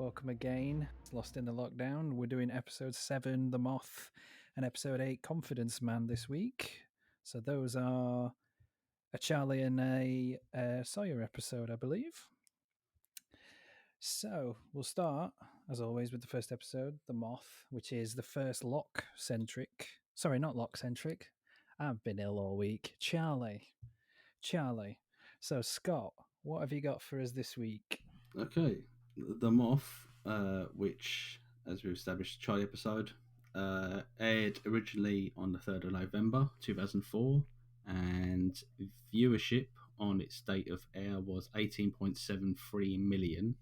Welcome again. Lost in the Lockdown. We're doing episode 7, The Moth, and episode 8, Confidence Man, this week. So those are a Charlie and a Sawyer episode, I believe. So we'll start, as always, with the first episode, The Moth, which is the first Locke-centric. Sorry, not Locke-centric. I've been ill all week. Charlie. So, Scott, what have you got for us this week? Okay, The Moth, which, as we've established, Charlie episode, aired originally on the 3rd of November 2004, and viewership on its date of air was 18.73 million.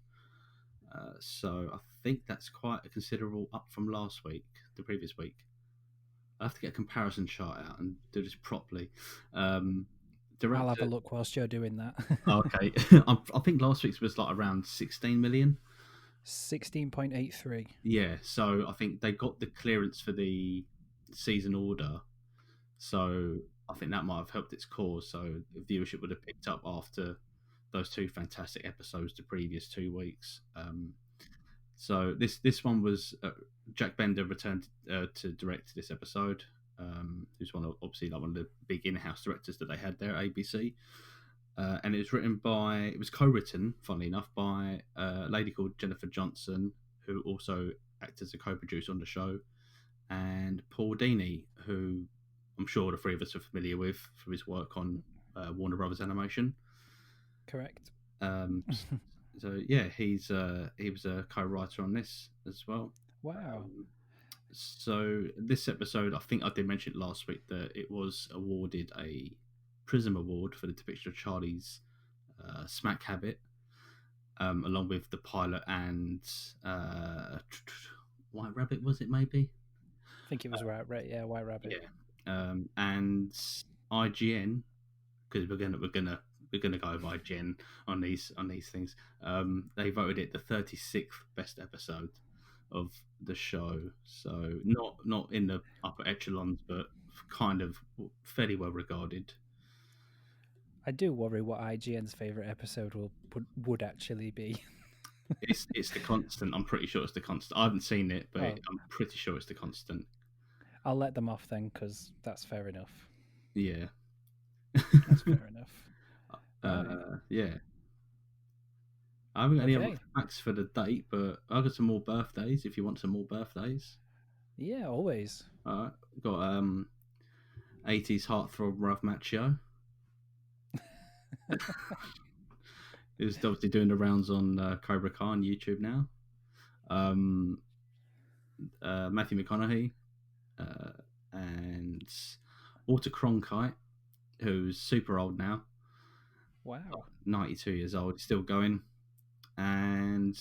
So I think that's quite a considerable up from last week, the previous week. I have to get a comparison chart out and do this properly. I'll have a look whilst you're doing that. Okay, I think last week's was like around 16 million. 16.83. Yeah, so I think they got the clearance for the season order, so I think that might have helped its cause. So viewership would have picked up after those two fantastic episodes the previous 2 weeks. So this one was Jack Bender returned to direct this episode. Who's obviously like one of the big in-house directors that they had there at ABC. And it was co-written, funnily enough, by a lady called Jennifer Johnson, who also acted as a co-producer on the show, and Paul Dini, who I'm sure the three of us are familiar with from his work on Warner Brothers Animation. Correct. So yeah, he was a co-writer on this as well. Wow. So this episode, I think I did mention it last week, that it was awarded a Prism Award for the depiction of Charlie's smack habit, along with the pilot and White Rabbit, was it maybe? I think it was White Rabbit. Yeah, and IGN, because we're gonna go by IGN on these things. They voted it the 36th best episode of the show, so not in the upper echelons, but kind of fairly well regarded. I do worry what IGN's favourite episode would actually be. It's The Constant. I'm pretty sure it's The Constant. I haven't seen it, but I'm pretty sure it's The Constant. I'll let them off then, because that's fair enough. Yeah. That's fair enough. Right. Yeah. I haven't got any other facts for the date, but I've got some more birthdays if you want some more birthdays. Yeah, always. All right. Got 80s heartthrob Ralph Macchio. He's obviously doing the rounds on Cobra Kai on YouTube now. Matthew McConaughey and Walter Cronkite, who's super old now. Wow. 92 years old, still going. And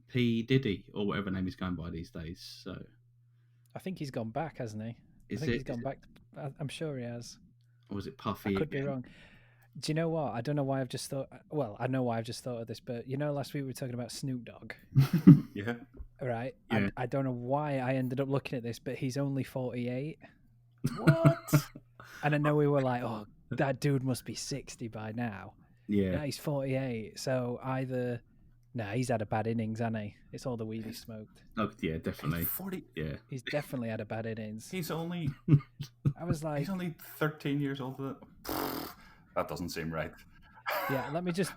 P. Diddy, or whatever name he's going by these days. So I think he's gone back, hasn't he? He's gone back. I'm sure he has. Or was it Puffy? I could be wrong. Do you know what? I don't know why I've just thought... Well, I know why I've just thought of this, but you know last week we were talking about Snoop Dogg? Yeah. Right? Yeah. I don't know why I ended up looking at this, but he's only 48. What? And I know we were like, oh, that dude must be 60 by now. Yeah. No, he's 48. So either... Nah, he's had a bad innings, hasn't he? It's all the weed he smoked. Oh, yeah, definitely. 40. Yeah. He's definitely had a bad innings. He's only... I was like... He's only 13 years old. That doesn't seem right. Yeah, let me just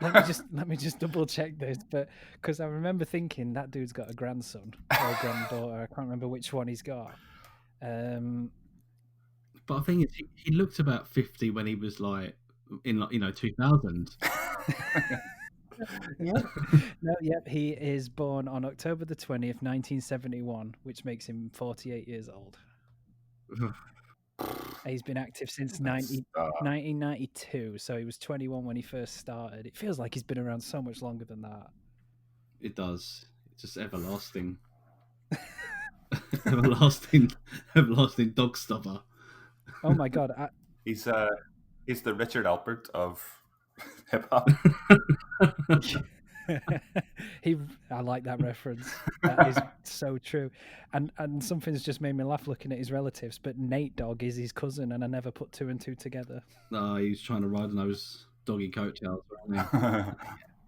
double check this, but because I remember thinking that dude's got a grandson or a granddaughter. I can't remember which one he's got. But I think he looked about 50 when he was like in 2000. Yep, he is born on October the 20th, 1971, which makes him 48 years old. He's been active since 1992, so he was 21 when he first started. It feels like he's been around so much longer than that. It does. It's just everlasting. everlasting dog stuffer. Oh my god. He's the Richard Alpert of hip hop. I like that reference. That is so true. And something's just made me laugh looking at his relatives, but Nate Dogg is his cousin, and I never put two and two together. No, he was trying to ride on those doggy coattails, wasn't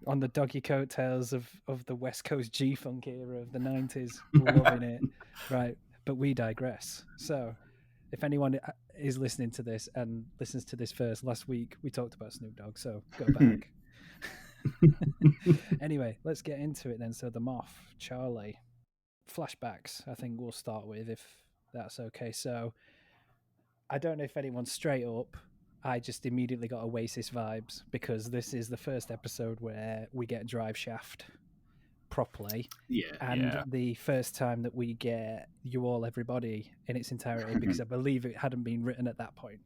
on the doggy coattails of the West Coast G-Funk era of the 90s. Loving it. Right, but we digress. So, if anyone is listening to this and listens to this first, last week we talked about Snoop Dogg, so go back. Anyway, let's get into it then. So, the Moth, Charlie. Flashbacks, I think we'll start with, if that's okay. So, I don't know if anyone's straight up. I just immediately got Oasis vibes because this is the first episode where we get Drive Shaft properly. Yeah. And the first time that we get You All Everybody in its entirety, because I believe it hadn't been written at that point.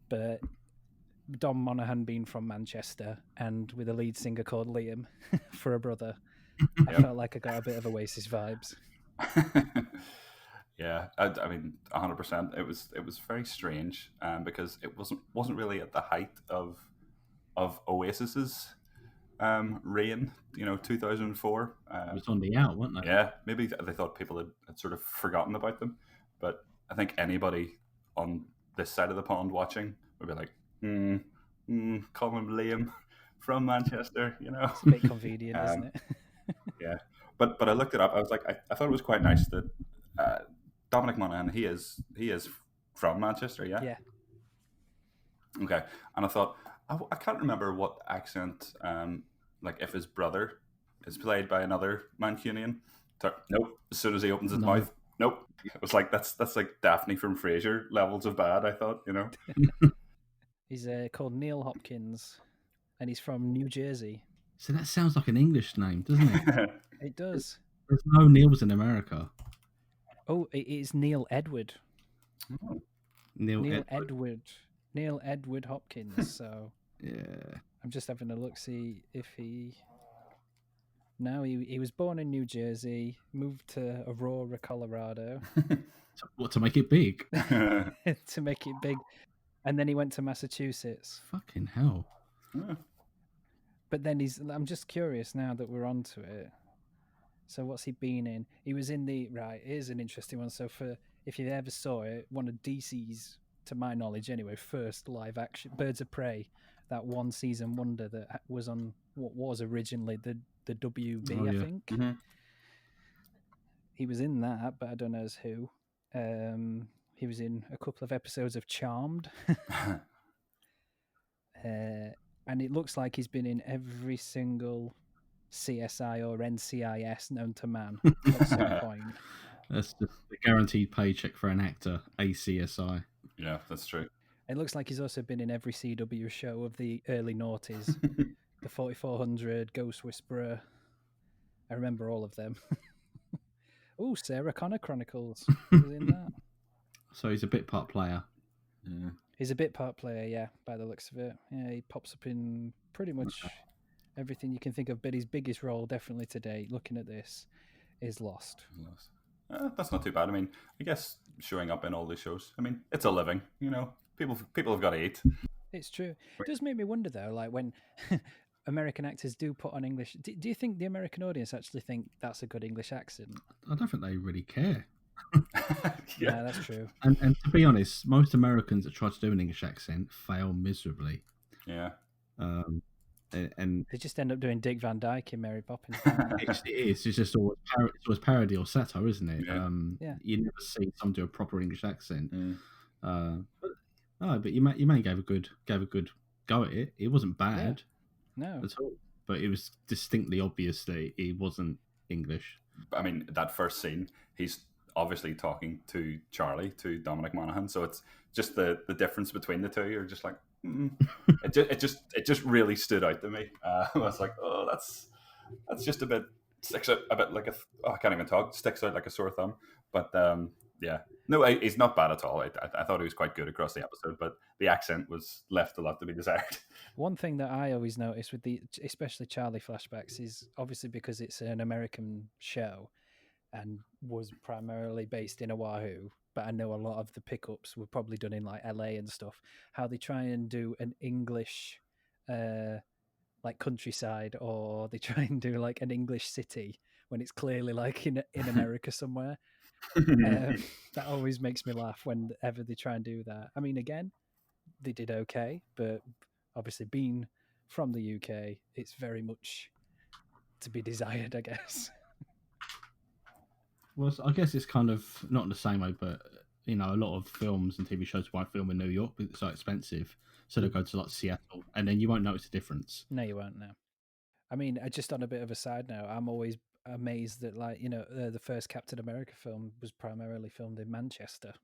But Dom Monaghan being from Manchester and with a lead singer called Liam for a brother, I felt like I got a bit of Oasis vibes. Yeah, I mean, 100%. It was very strange, because it wasn't really at the height of Oasis's reign. 2004. It was on the out, wasn't it? Yeah, maybe they thought people had sort of forgotten about them, but I think anybody on this side of the pond watching would be like, call him Liam from Manchester. It's a bit convenient, isn't it? Yeah, but I looked it up. I was like, I thought it was quite nice that Dominic Monaghan, he is from Manchester, yeah? Yeah. Okay. And I thought, I can't remember what accent, like if his brother is played by another Mancunian. Nope. As soon as he opens his mouth, nope. It was like, that's like Daphne from Frasier levels of bad, I thought, He's called Neil Hopkins, and he's from New Jersey. So that sounds like an English name, doesn't it? It does. There's no Neils in America. Oh, it is Neil Edward. Oh. Neil Edward Hopkins. So yeah, I'm just having a look, see if he. No, he was born in New Jersey, moved to Aurora, Colorado. To make it big? To make it big. And then he went to Massachusetts. Fucking hell. Yeah. But then I'm just curious now that we're onto it. So what's he been in? He was in here's an interesting one. So if you ever saw it, one of DC's, to my knowledge anyway, first live action, Birds of Prey, that one season wonder that was on what was originally the WB, I think. Mm-hmm. He was in that, but I don't know as who. He was in a couple of episodes of Charmed. And it looks like he's been in every single CSI or NCIS known to man at some point. That's just a guaranteed paycheck for an actor, ACSI. Yeah, that's true. It looks like he's also been in every CW show of the early noughties. The 4400, Ghost Whisperer. I remember all of them. Oh, Sarah Connor Chronicles. He was in that. So he's a bit part player. Yeah. He's a bit part player, yeah, by the looks of it. Yeah, he pops up in pretty much everything you can think of. But his biggest role, definitely today, looking at this, is Lost. That's not too bad. I mean, I guess showing up in all these shows, I mean, it's a living, People have got to eat. It's true. It does make me wonder, though, like when American actors do put on English, do you think the American audience actually think that's a good English accent? I don't think they really care. Yeah, that's true. And to be honest, most Americans that try to do an English accent fail miserably. Yeah. And they just end up doing Dick Van Dyke in Mary Poppins. It's just always parody or satire, isn't it? Yeah. You never see someone do a proper English accent. But your man gave a good go at it. It wasn't bad, no, at all. But it was distinctly obvious that he wasn't English. I mean, that first scene, he's obviously talking to Charlie, to Dominic Monaghan. So it's just the difference between the two. You're just like, it just really stood out to me. I was like, oh, that's just sticks out a bit like I can't even talk. Sticks out like a sore thumb. But yeah, no, he's not bad at all. I thought he was quite good across the episode, but the accent was left a lot to be desired. One thing that I always notice with especially Charlie flashbacks is obviously because it's an American show and was primarily based in Oahu, but I know a lot of the pickups were probably done in like LA and stuff, how they try and do an English like countryside, or they try and do like an English city when it's clearly like in America somewhere. That always makes me laugh whenever they try and do that. I mean, again, they did okay, but obviously being from the UK, it's very much to be desired, I guess. Well, I guess it's kind of not in the same way, but a lot of films and TV shows won't film in New York because it's so expensive. So they go to like Seattle, and then you won't notice the difference. No, you won't know. I mean, just on a bit of a side note, I'm always amazed that, like, the first Captain America film was primarily filmed in Manchester.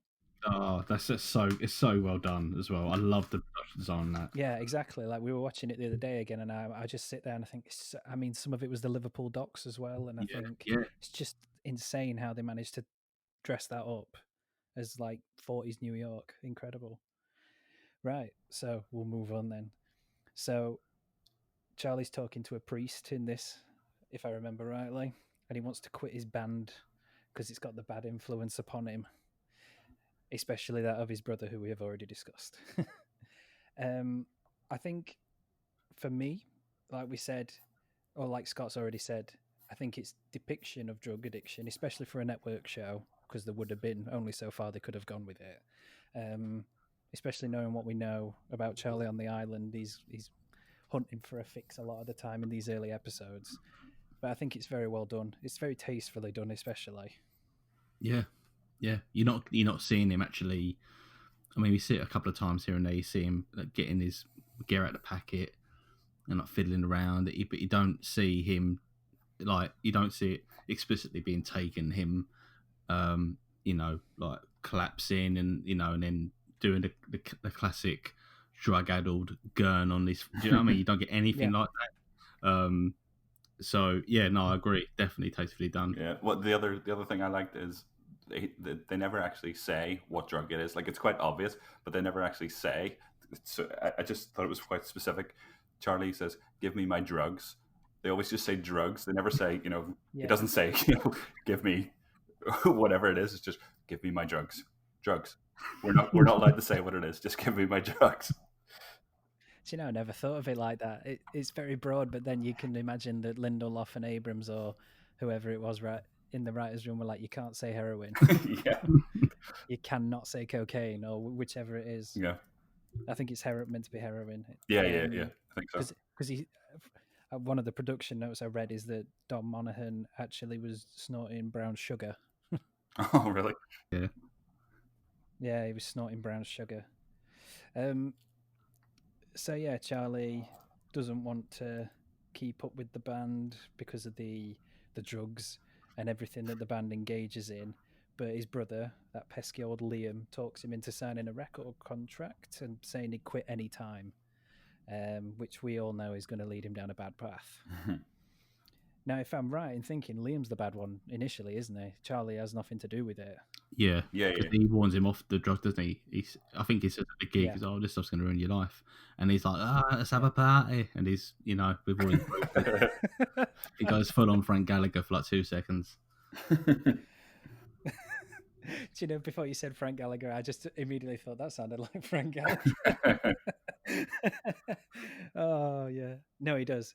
Oh, that's just it's so well done as well. I love the production design on that. Yeah, exactly. Like, we were watching it the other day again, and I just sit there and I think, I mean, some of it was the Liverpool docks as well, and I think it's just insane how they managed to dress that up as like 40s New York. Incredible. Right, so we'll move on then. So Charlie's talking to a priest in this, if I remember rightly, and he wants to quit his band because it's got the bad influence upon him, especially that of his brother, who we have already discussed. I think for me, like we said, or like Scott's already said, I think it's depiction of drug addiction, especially for a network show, because there would have been only so far they could have gone with it. Especially knowing what we know about Charlie on the island, he's hunting for a fix a lot of the time in these early episodes. But I think it's very well done. It's very tastefully done, especially. Yeah. You're not seeing him actually. I mean, we see it a couple of times here and there. You see him like, getting his gear out of the packet and like fiddling around, but you don't see him you don't see it explicitly being taken. Him, like collapsing and and then doing the classic drug-addled gurn on this. Do you know what I mean? You don't get anything like that. So yeah, no, I agree. Definitely tastefully done. Yeah. What the other thing I liked is they never actually say what drug it is. Like, it's quite obvious, but they never actually say. So I just thought it was quite specific. Charlie says, "Give me my drugs." They always just say drugs. They never say, He doesn't say, give me whatever it is. It's just, give me my drugs. Drugs. We're not allowed to say what it is. Just give me my drugs. Do you know, I never thought of it like that. It's very broad, but then you can imagine that Lindelof and Abrams or whoever it was right in the writer's room were like, you can't say heroin. Yeah. You cannot say cocaine or whichever it is. Yeah. I think it's meant to be heroin. Yeah. I think so. Because one of the production notes I read is that Don Monaghan actually was snorting brown sugar. Oh, really? Yeah. Yeah, he was snorting brown sugar. So yeah, Charlie doesn't want to keep up with the band because of the drugs and everything that the band engages in. But his brother, that pesky old Liam, talks him into signing a record contract and saying he'd quit any time, which we all know is going to lead him down a bad path. Now, if I'm right in thinking, Liam's the bad one initially, isn't he? Charlie has nothing to do with it. Yeah. He warns him off the drugs, doesn't he? I think he says at the gig, "Oh, this stuff's going to ruin your life," and he's like, "Let's have a party," and he's, we've already he goes full on Frank Gallagher for like 2 seconds. Do you know, before you said Frank Gallagher, I just immediately thought that sounded like Frank Gallagher. Oh yeah, no, he does,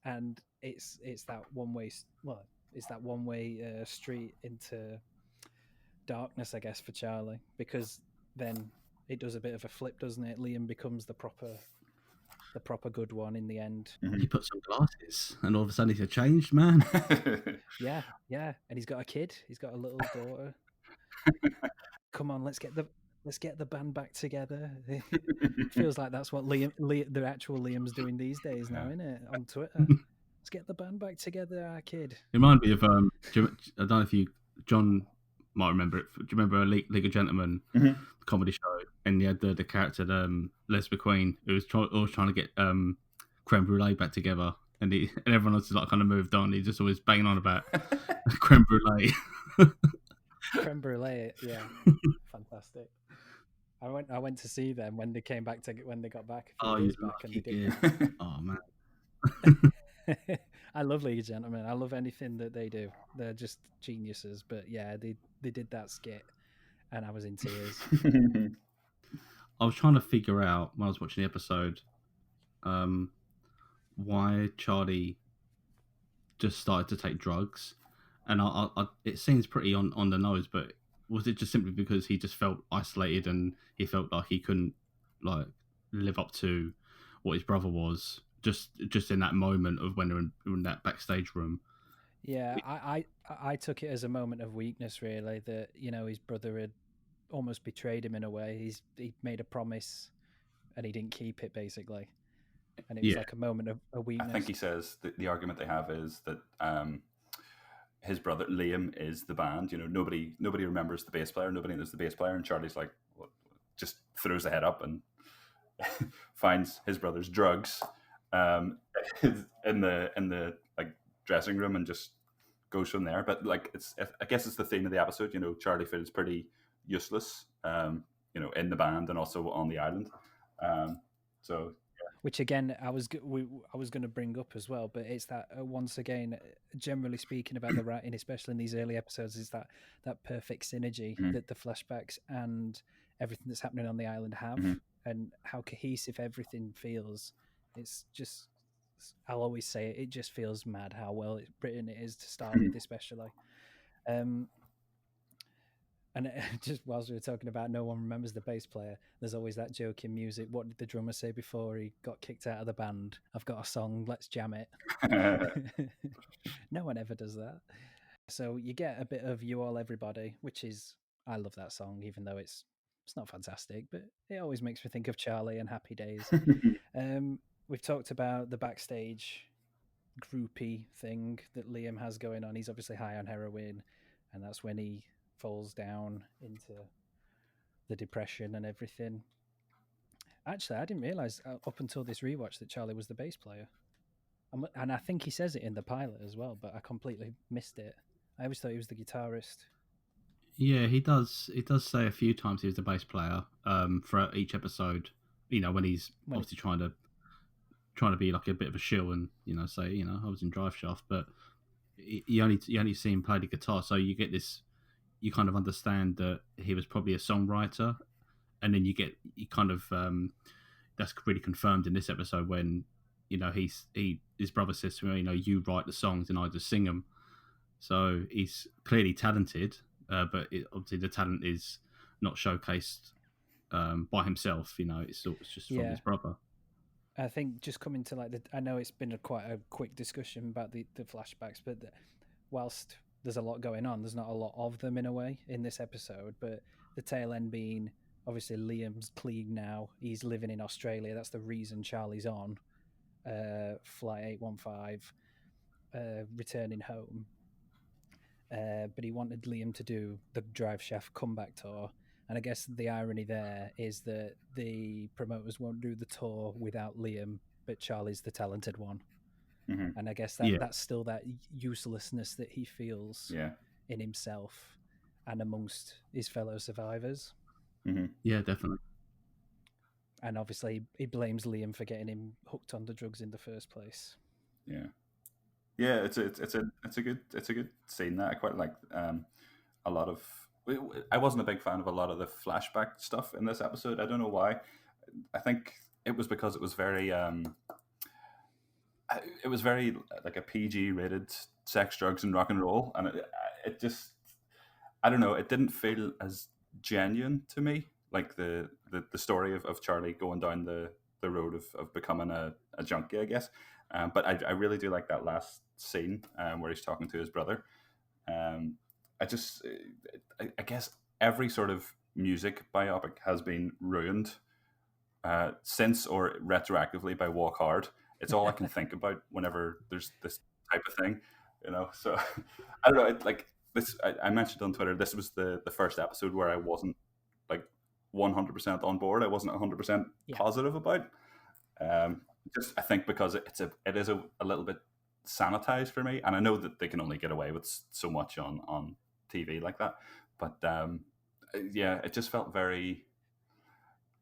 and it's that one way. Well, it's that one way street into darkness, I guess, for Charlie, because then it does a bit of a flip, doesn't it? Liam becomes the proper good one in the end. He puts on glasses, and all of a sudden he's a changed man. Yeah, and he's got a kid. He's got a little daughter. Come on, let's get the band back together. It feels like that's what the actual Liam's doing these days now, isn't it? On Twitter, let's get the band back together, our kid. It reminded me of I don't know if John might remember it. Do you remember League of Gentlemen, the comedy show? And he had the character Les McQueen, who was always trying to get creme brulee back together, and everyone else is like kind of moved on. He's just always banging on about creme brulee. Creme brulee, yeah, fantastic. I went to see them when they came back when they got back a few years back, and they did. Oh man. I love League of Gentlemen. I love anything that they do. They're just geniuses. But yeah, they did that skit, and I was in tears. I was trying to figure out when I was watching the episode, why Charlie just started to take drugs, and it seems pretty on the nose. But was it just simply because he just felt isolated and he felt like he couldn't like live up to what his brother was, just in that moment of when they're in that backstage room. Yeah, I took it as a moment of weakness, really, that, you know, his brother had almost betrayed him in a way. He made a promise and he didn't keep it, basically. And it was Yeah, like a moment of I weakness. think he says that the argument they have is that his brother Liam is the band. You know, nobody remembers the bass player. Nobody knows the bass player. And Charlie's like, what? Just throws the head up and finds his brother's drugs um, in the like dressing room and just goes from there. But like, I guess it's the theme of the episode. You know, Charlie feels pretty useless. You know, in the band and also on the island. So Which again, I was going to bring up as well, but it's that once again, generally speaking about the writing, especially in these early episodes, is that perfect synergy Mhm. that the flashbacks and everything that's happening on the island have, Mhm. and how cohesive everything feels. It's just, I'll always say it, it just feels mad how well written it is to start with, especially. And just whilst we were talking about no one remembers the bass player, there's always that joke in music. What did the drummer say before he got kicked out of the band? I've got a song, let's jam it. No one ever does that. So you get a bit of You All Everybody, which is, I love that song, even though it's not fantastic, but it always makes me think of Charlie and Happy Days. We've talked about the backstage groupie thing that Liam has going on. He's obviously high on heroin, and that's when he falls down into the depression and everything. Actually, I didn't realize up until this rewatch that Charlie was the bass player, and I think he says it in the pilot as well, but I completely missed it. I always thought he was the guitarist. yeah, he does. He does say a few times he was the bass player for each episode. You know, when he's When obviously trying to be like a bit of a shill and say I was in Drive Shaft, but you only see him play the guitar, so you get this. You kind of understand that he was probably a songwriter, and then you kind of that's really confirmed in this episode when his brother says to him, you write the songs and I just sing them. So he's clearly talented, but obviously the talent is not showcased by himself. It's just from yeah, his brother. I think just coming to like I know it's been quite a quick discussion about the flashbacks, but whilst there's a lot going on, there's not a lot of them in a way in this episode. But the tail end being obviously Liam's clean now. He's living in Australia. That's the reason Charlie's on flight 815, returning home. But he wanted Liam to do the Drive Shaft comeback tour. And I guess the irony there is that the promoters won't do the tour without Liam, but Charlie's the talented one. Mhm. And I guess Yeah. that's still that uselessness that he feels Yeah. in himself and amongst his fellow survivors. Mhm. Yeah, definitely. And obviously, he blames Liam for getting him hooked on the drugs in the first place. Yeah. Yeah, it's a good scene that I quite like. A lot of I wasn't a big fan of a lot of the flashback stuff in this episode. I don't know why. I think it was because it was very like a PG rated sex, drugs, and rock and roll, and it just I don't know. It didn't feel as genuine to me, like the story of Charlie going down the road of becoming a junkie, I guess. But I really do like that last scene where he's talking to his brother. I just, I guess every sort of music biopic has been ruined since or retroactively by Walk Hard. It's all I can think about whenever there's this type of thing, So I don't know. Like this, I mentioned on Twitter. This was the first episode where I wasn't like 100% on board. I wasn't 100% positive about. Just I think because it is a little bit sanitized for me, and I know that they can only get away with so much on TV like that. But yeah, it just felt very.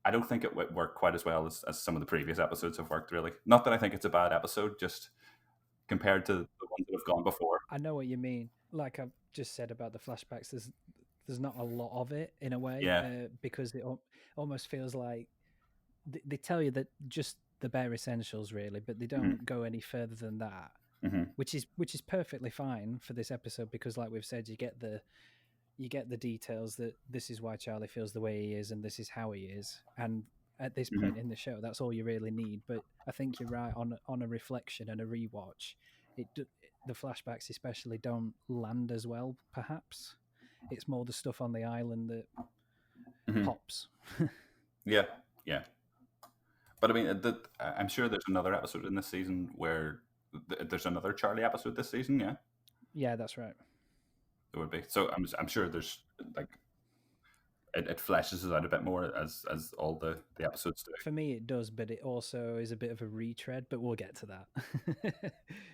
I don't think it worked quite as well as some of the previous episodes have worked, really. Not that I think it's a bad episode, just compared to the ones that have gone before. I know what you mean. Like I've just said about the flashbacks, there's not a lot of it in a way, because it almost feels like they tell you that just the bare essentials, really, but they don't go any further than that, which is perfectly fine for this episode because, like we've said, you get the details that this is why Charlie feels the way he is and this is how he is, and at this Mhm. point in the show. That's all you really need. But I think you're right, on a reflection and a rewatch, the flashbacks especially don't land as well. Perhaps it's more the stuff on the island that Mhm. pops. Yeah, yeah. But I mean, I'm sure there's another episode in this season where there's another Charlie episode this season. Yeah, Yeah, that's right. there would be. So I'm sure there's like it fleshes it out a bit more as all the episodes do. For me, it does, but it also is a bit of a retread. But we'll get to that.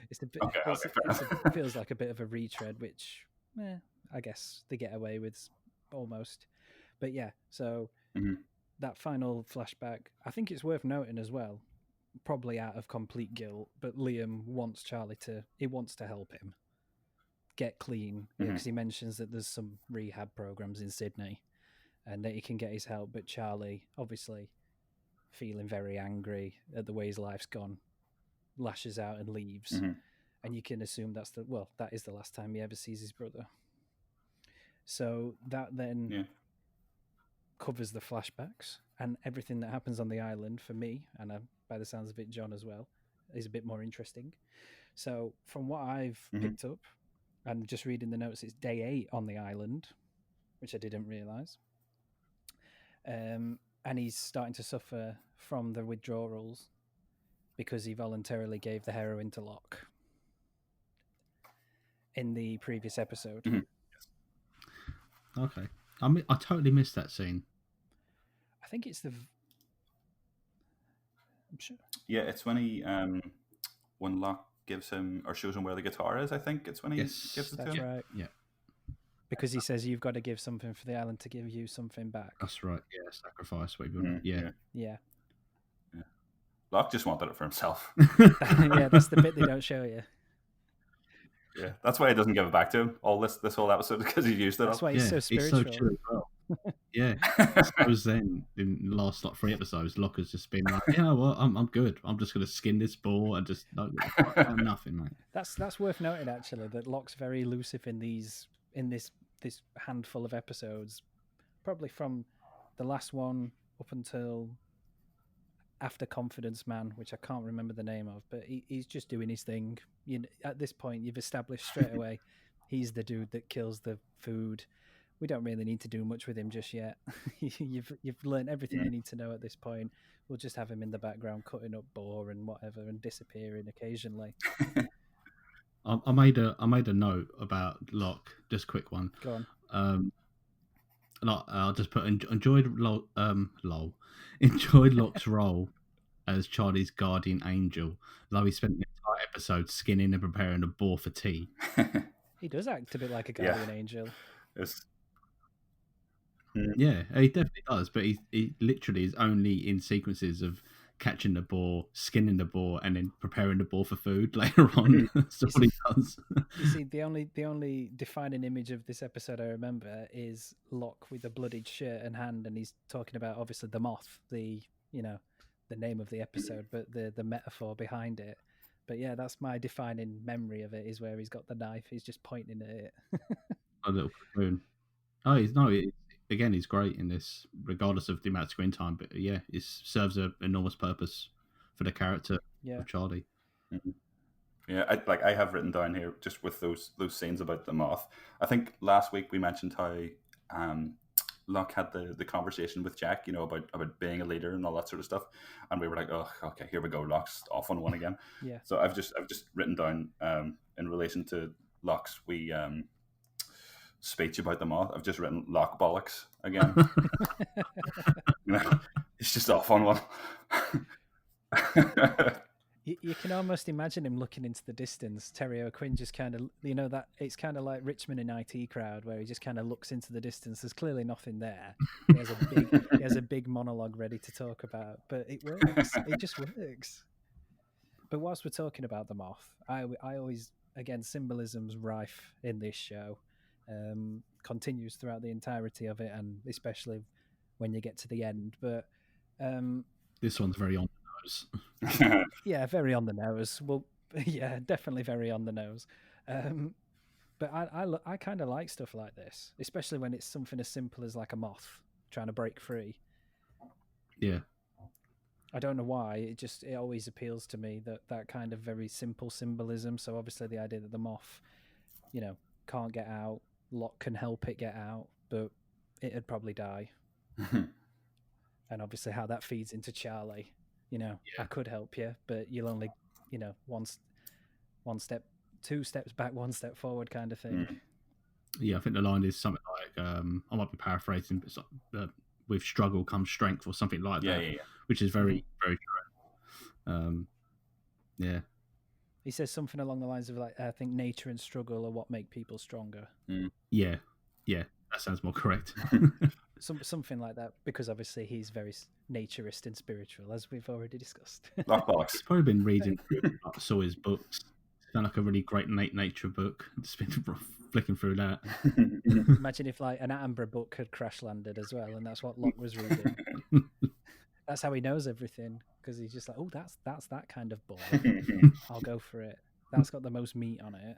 It's a bit. Okay, It's, okay, it's fair. it feels like a bit of a retread, which, I guess they get away with almost. But yeah, so Mhm. that final flashback, I think it's worth noting as well. Probably out of complete guilt, but Liam wants Charlie to. He wants to help him get clean because he mentions that there's some rehab programs in Sydney, and that he can get his help. But Charlie, obviously, feeling very angry at the way his life's gone, lashes out and leaves. Mhm. And you can assume that is the last time he ever sees his brother. So that then Yeah. covers the flashbacks and everything that happens on the island for me, and by the sounds of it, John as well, is a bit more interesting. So from what I've picked up, and just reading the notes, it's day 8 on the island, which I didn't realise. And he's starting to suffer from the withdrawals because he voluntarily gave the heroin to Locke in the previous episode. Okay. I totally missed that scene. I think it's I'm sure. Yeah, it's when he when Locke gives him or shows him where the guitar is. I think it's when he gives it to That's him. right. Yeah. Because he says you've got to give something for the island to give you something back. That's right. Yeah, sacrifice. Yeah. Yeah. Locke just wanted it for himself. Yeah, that's the bit they don't show you. Yeah, that's why he doesn't give it back to him all this whole episode, because he used it That's all. why he's so spiritual. He's so chill as well. Yeah. I was then in the last 3 episodes, Locke has just been like, you know what, I'm good. I'm just gonna skin this boar and just nothing, mate. That's worth noting actually, that Locke's very elusive in this handful of episodes, probably from the last one up until after Confidence Man, which I can't remember the name of, but he's just doing his thing. At this point, you've established straight away he's the dude that kills the food. We don't really need to do much with him just yet. You've learned everything you need to know at this point. We'll just have him in the background cutting up boar and whatever and disappearing occasionally. I made a note about Locke. Just a quick one. Go on. I'll just put enjoyed Locke's role as Charlie's guardian angel, though he spent the entire episode skinning and preparing a boar for tea. He does act a bit like a guardian angel. Yeah, he definitely does, but he literally is only in sequences of catching the boar, skinning the boar, and then preparing the boar for food later on. That's what he does. You see, the only defining image of this episode I remember is Locke with a bloodied shirt and hand, and he's talking about obviously the moth, the name of the episode, but the metaphor behind it. But yeah, that's my defining memory of it, is where he's got the knife, he's just pointing at it. A little spoon. Again, he's great in this, regardless of the amount of screen time. But yeah, it serves an enormous purpose for the character of Charlie. Mm-hmm. Yeah, I have written down here just with those scenes about the moth. I think last week we mentioned how Locke had the conversation with Jack, about being a leader and all that sort of stuff, and we were like, oh, okay, here we go, Locke's off on one again. Yeah. So I've just written down in relation to Locke's speech about the moth. I've just written Locke bollocks again. He's just off on one. You can almost imagine him looking into the distance. Terry O'Quinn just kind of, that it's kind of like Richmond in IT Crowd, where he just kind of looks into the distance. There's clearly nothing there. He has a big monologue ready to talk about, but it works. It just works. But whilst we're talking about the moth, I always, again, symbolism's rife in this show. Continues throughout the entirety of it, and especially when you get to the end. But this one's very on the nose. Yeah, very on the nose. Well, yeah, definitely very on the nose. But I kind of like stuff like this, especially when it's something as simple as like a moth trying to break free. Yeah. I don't know why. It always appeals to me, that kind of very simple symbolism. So obviously the idea that the moth, can't get out, Locke can help it get out, but it'd probably die. And obviously how that feeds into Charlie. I could help you, but you'll only, one step, two steps back, one step forward, kind of thing. Yeah, I think the line is something like, I might be paraphrasing, but it's like, with struggle comes strength, or something like that. Yeah. Which is very, very true. Yeah. He says something along the lines of like, I think nature and struggle are what make people stronger. Yeah, that sounds more correct. Something like that, because obviously he's very naturist and spiritual, as we've already discussed. He's probably been reading Sawyer's books. It's kind of like a really great nature book. Just been flicking through that. Imagine if like an Attenborough book had crash landed as well, and that's what Locke was reading. That's how he knows everything, because he's just like, oh, that's that kind of boy. I'll go for it. That's got the most meat on it.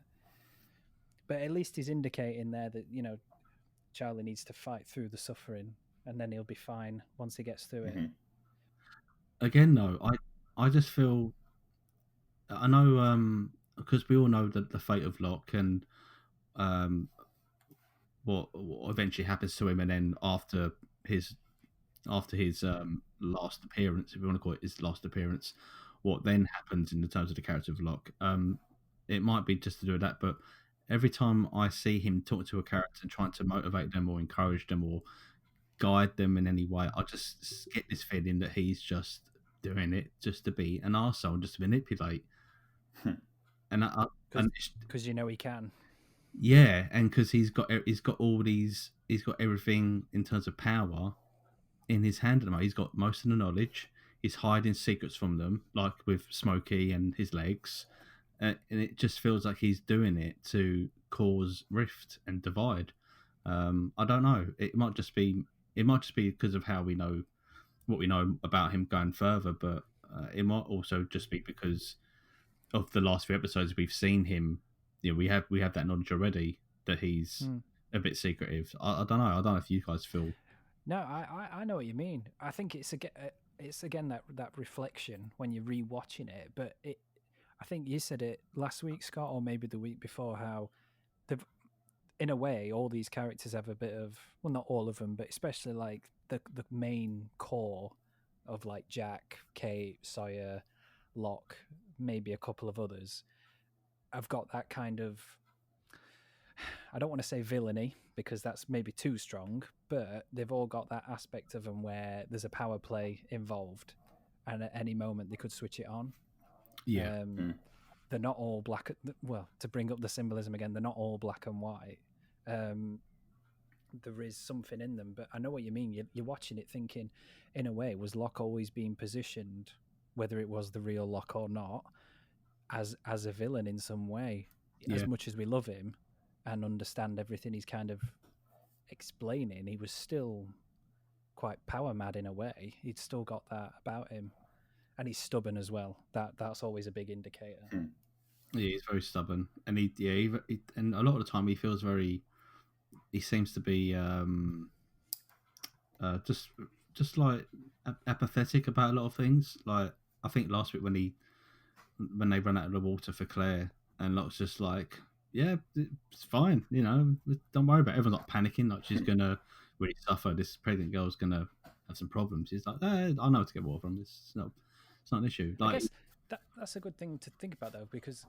But at least he's indicating there that, Charlie needs to fight through the suffering, and then he'll be fine once he gets through it. Again, though, I just feel, I know, because we all know the fate of Locke and what eventually happens to him, and then after his last appearance, if you want to call it his last appearance, what then happens in the terms of the character of Locke. It might be just to do with that, but every time I see him talk to a character and trying to motivate them or encourage them or guide them in any way, I just get this feeling that he's just doing it just to be an arsehole, just to manipulate. And because he can. Yeah, and because he's got everything in terms of power in his hand at the moment. He's got most of the knowledge. He's hiding secrets from them, like with Smokey and his legs. And it just feels like he's doing it to cause rift and divide. I don't know. It might just be because of how we know what we know about him going further, but it might also just be because of the last few episodes we've seen him. We have that knowledge already that he's a bit secretive. I don't know. I don't know if you guys feel. No, I know what you mean. I think it's again that reflection when you're rewatching it, but I think you said it last week, Scott, or maybe the week before, how in a way, all these characters have a bit of, well, not all of them, but especially like the main core of like Jack, Kate, Sawyer, Locke, maybe a couple of others, have got that kind of, I don't want to say villainy because that's maybe too strong, but they've all got that aspect of them where there's a power play involved, and at any moment they could switch it on. Yeah. They're not all black. Well, to bring up the symbolism again, they're not all black and white. There is something in them, but I know what you mean. You're watching it thinking, in a way, was Locke always being positioned, whether it was the real Locke or not, as a villain in some way? Yeah. As much as we love him and understand everything he's kind of explaining, he was still quite power mad in a way. He'd still got that about him. And he's stubborn as well. That's always a big indicator. Yeah, he's very stubborn, and he and a lot of the time he seems to be just like apathetic about a lot of things. Like I think last week when they run out of the water for Claire, and Locke's just like, yeah, it's fine, don't worry about it. Everyone's like panicking, like she's gonna really suffer. This pregnant girl's gonna have some problems. He's like, I know to get water from. It's not an issue. Like, I guess that's a good thing to think about though, because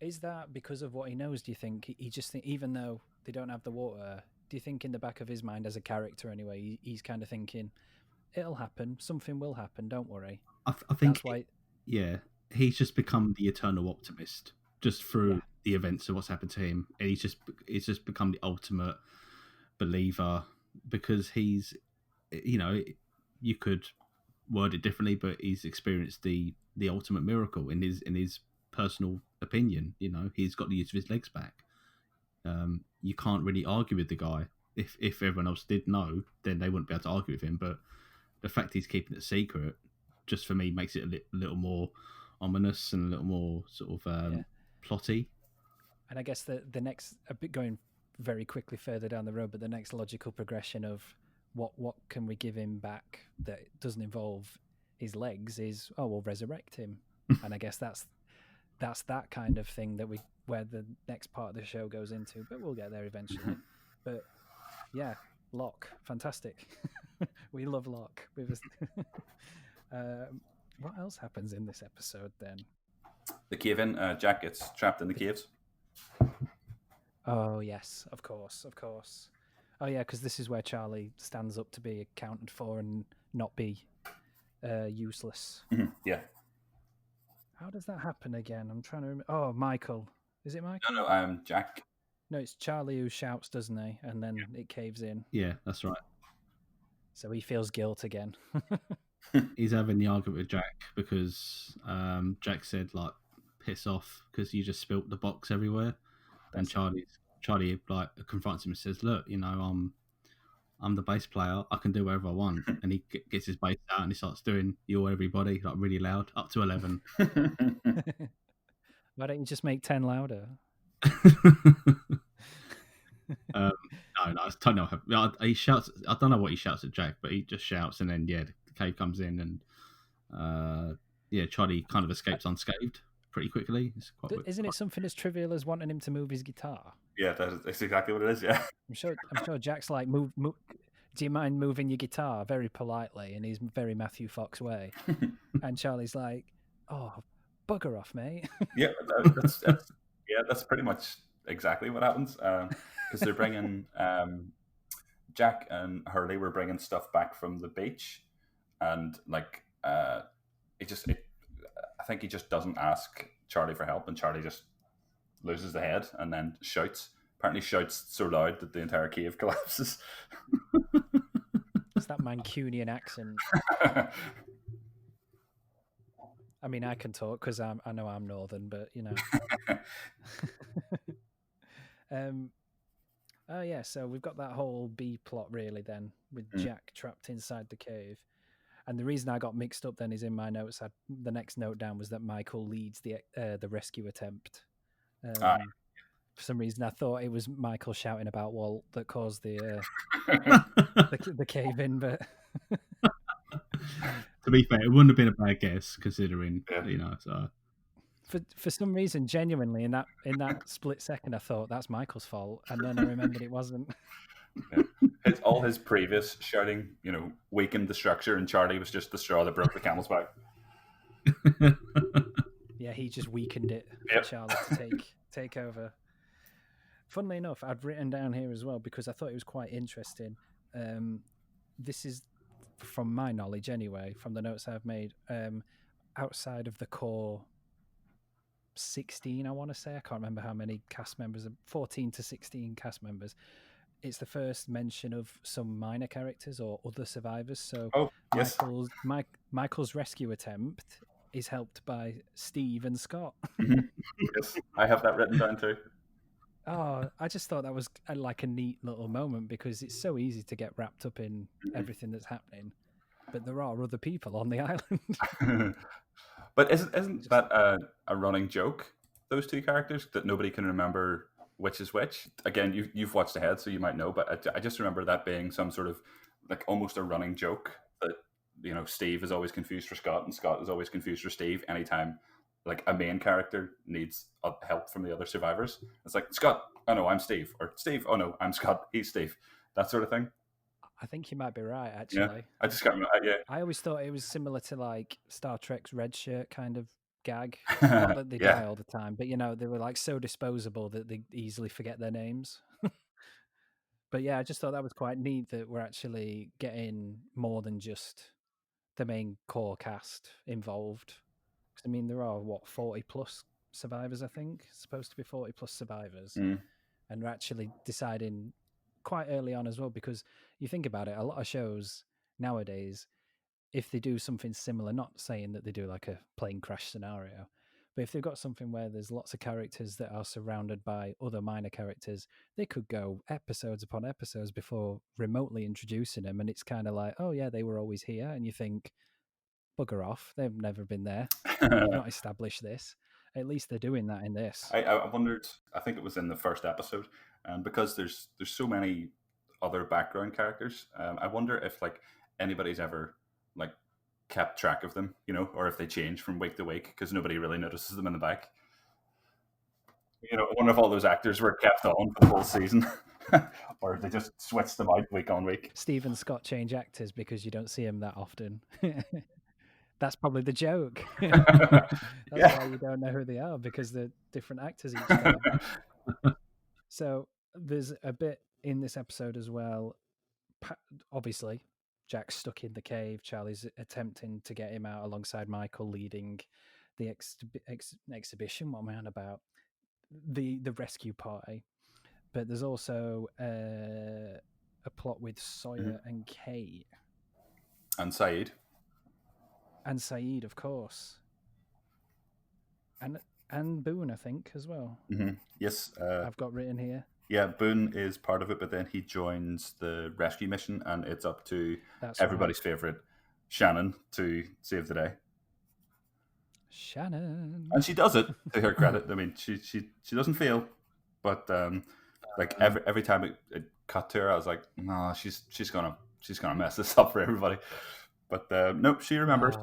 is that because of what he knows? Do you think he just think, even though they don't have the water, do you think in the back of his mind as a character anyway, he's kind of thinking, it'll happen, something will happen, don't worry. I think that's why. He's just become the eternal optimist just through the events of what's happened to him, and he's just become the ultimate believer because he's, you could word it differently, but he's experienced the ultimate miracle in his personal opinion. He's got the use of his legs back. You can't really argue with the guy. If everyone else did know, then they wouldn't be able to argue with him. But the fact he's keeping it secret, just for me, makes it a little more ominous and a little more sort of plotty. And I guess the next, a bit going very quickly further down the road, but the next logical progression of what can we give him back that doesn't involve his legs is, oh, we'll resurrect him. And I guess that's that kind of thing where the next part of the show goes into, but we'll get there eventually. But yeah, Locke, fantastic. We love Locke. What else happens in this episode then? The cave-in. Jack gets trapped in the caves. Oh yes, of course. Oh yeah, because this is where Charlie stands up to be accounted for and not be useless. Yeah. How does that happen again? I'm trying to remember. Oh, Michael. Is it Michael? No, Jack. No, it's Charlie who shouts, doesn't he? And then it caves in. Yeah, that's right. So he feels guilt again. He's having the argument with Jack because Jack said, like, piss off because you just spilt the box everywhere. And Charlie like confronts him and says, look, you know, I'm the bass player. I can do whatever I want. And he gets his bass out and he starts doing "You're Everybody" like really loud, up to 11. Why don't you just make 10 louder? No, it's totally not. He shouts. I don't know what he shouts at Jack, but he just shouts, and then the cave comes in, and Charlie kind of escapes unscathed pretty quickly. Isn't it something as trivial as wanting him to move his guitar? Yeah, that's exactly what it is. Yeah, I'm sure Jack's like, move. Do you mind moving your guitar very politely in his very Matthew Fox way? And Charlie's like, oh, bugger off, mate. Yeah, that's pretty much exactly what happens. Because they're bringing Jack and Hurley were bringing stuff back from the beach, and like I think he just doesn't ask Charlie for help, and Charlie just loses the head and then shouts. Apparently, shouts so loud that the entire cave collapses. It's that Mancunian accent. I mean, I can talk because I know I'm Northern, but you know. Oh yeah, so we've got that whole B plot really then with Jack trapped inside the cave. And the reason I got mixed up then is in my notes. The next note down was that Michael leads the rescue attempt. For some reason, I thought it was Michael shouting about Walt that caused the cave in. But to be fair, it wouldn't have been a bad guess considering you know. So for some reason, genuinely in that split second, I thought that's Michael's fault, and then I remembered it wasn't. Yeah. All his previous shouting, you know, weakened the structure, and Charlie was just the straw that broke the camel's back. Yeah, he just weakened it for Charlie to take over. Funnily enough, I'd written down here as well because I thought it was quite interesting. This is, from my knowledge anyway, from the notes I've made, outside of the core 16, I want to say. I can't remember how many cast members, 14 to 16 cast members. It's the first mention of some minor characters or other survivors. So yes. Michael's rescue attempt is helped by Steve and Scott. Yes, I have that written down too. Oh, I just thought that was like a neat little moment because it's so easy to get wrapped up in everything that's happening, but there are other people on the island. But isn't that a running joke? Those two characters that nobody can remember which is which. Again, you've watched ahead, so you might know. But I just remember that being some sort of like almost a running joke that, you know, Steve is always confused for Scott, and Scott is always confused for Steve. Anytime like a main character needs help from the other survivors, it's like, Scott, oh no, I'm Steve, or Steve, oh no, I'm Scott, he's Steve, that sort of thing. I think you might be right, actually. Yeah, I just can't remember. Yeah, I always thought it was similar to like Star Trek's Red Shirt kind of gag. Not that they die all the time, but you know, they were like so disposable that they easily forget their names. But yeah, I just thought that was quite neat that we're actually getting more than just the main core cast involved. I mean, there are 40 plus survivors, I think. It's supposed to be 40 plus survivors. And we're actually deciding quite early on as well, because you think about it, a lot of shows nowadays, if they do something similar, not saying that they do like a plane crash scenario, but if they've got something where there's lots of characters that are surrounded by other minor characters, they could go episodes upon episodes before remotely introducing them. And it's kind of like, oh yeah, they were always here. And you think, bugger off, they've never been there. You've not established this. At least they're doing that in this. I wondered, I think it was in the first episode, and because there's so many other background characters, I wonder if like anybody's ever like kept track of them, or if they change from week to week because nobody really notices them in the back. I wonder if all those actors were kept on for the whole season, or if they just switched them out week on week. Stephen Scott change actors because you don't see him that often. That's probably the joke. That's why you don't know who they are, because they're different actors each time. So there's a bit in this episode as well. Obviously, Jack's stuck in the cave. Charlie's attempting to get him out alongside Michael, leading the exhibition. What am I on about? The rescue party. But there's also a plot with Sawyer and Kate. And Saeed. And Saeed, of course. And Boone, I think, as well. Mm-hmm. Yes. I've got written here. Yeah, Boone is part of it, but then he joins the rescue mission, and it's up to everybody's favorite, Shannon, to save the day. Shannon. And she does it, to her credit. I mean, she doesn't fail, but every time it cut to her, I was like, no, she's gonna mess this up for everybody. But nope, she remembers.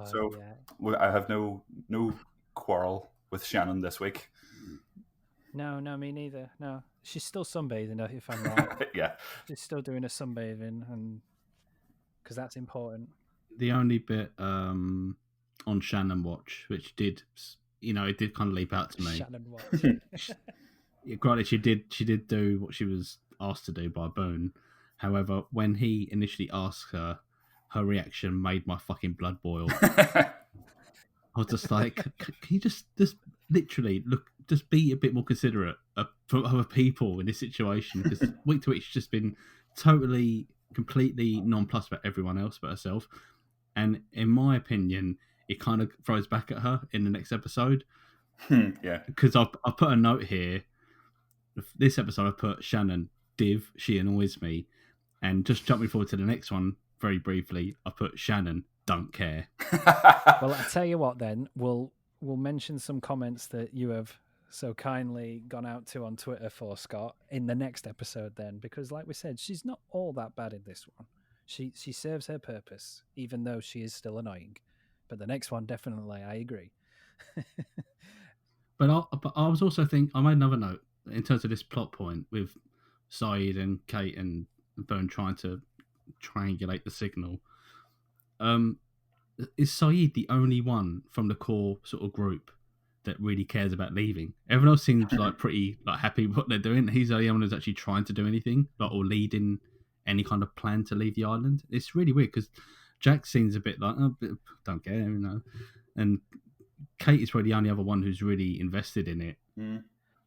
I have no quarrel with Shannon this week. No, me neither. No, she's still sunbathing, if I'm right. Yeah, she's still doing a sunbathing, and because that's important. The only bit on Shannon watch, which did, it did kind of leap out to me. Shannon watch. Granted, she did do what she was asked to do by Boone. However, when he initially asked her reaction made my fucking blood boil. I was just like, can you just literally just be a bit more considerate for other people in this situation? Because week to week she's just been completely nonplussed about everyone else but herself. And in my opinion, it kind of throws back at her in the next episode. Yeah. Because I put a note here. This episode I put Shannon, div, she annoys me. And just jumping forward to the next one very briefly, I put Shannon, don't care. Well, I'll tell you what then, we'll mention some comments that you have so kindly gone out to on Twitter for Scott in the next episode then, because like we said, she's not all that bad in this one. She serves her purpose, even though she is still annoying. But the next one, definitely, I agree. But I was also thinking, I made another note in terms of this plot point with Saeed and Kate and Boone trying to triangulate the signal. Is Saeed the only one from the core sort of group that really cares about leaving? Everyone else seems like pretty happy with what they're doing. He's the only one who's actually trying to do anything, or leading any kind of plan to leave the island. It's really weird because Jack seems a bit like, oh, don't care, and Kate is probably the only other one who's really invested in it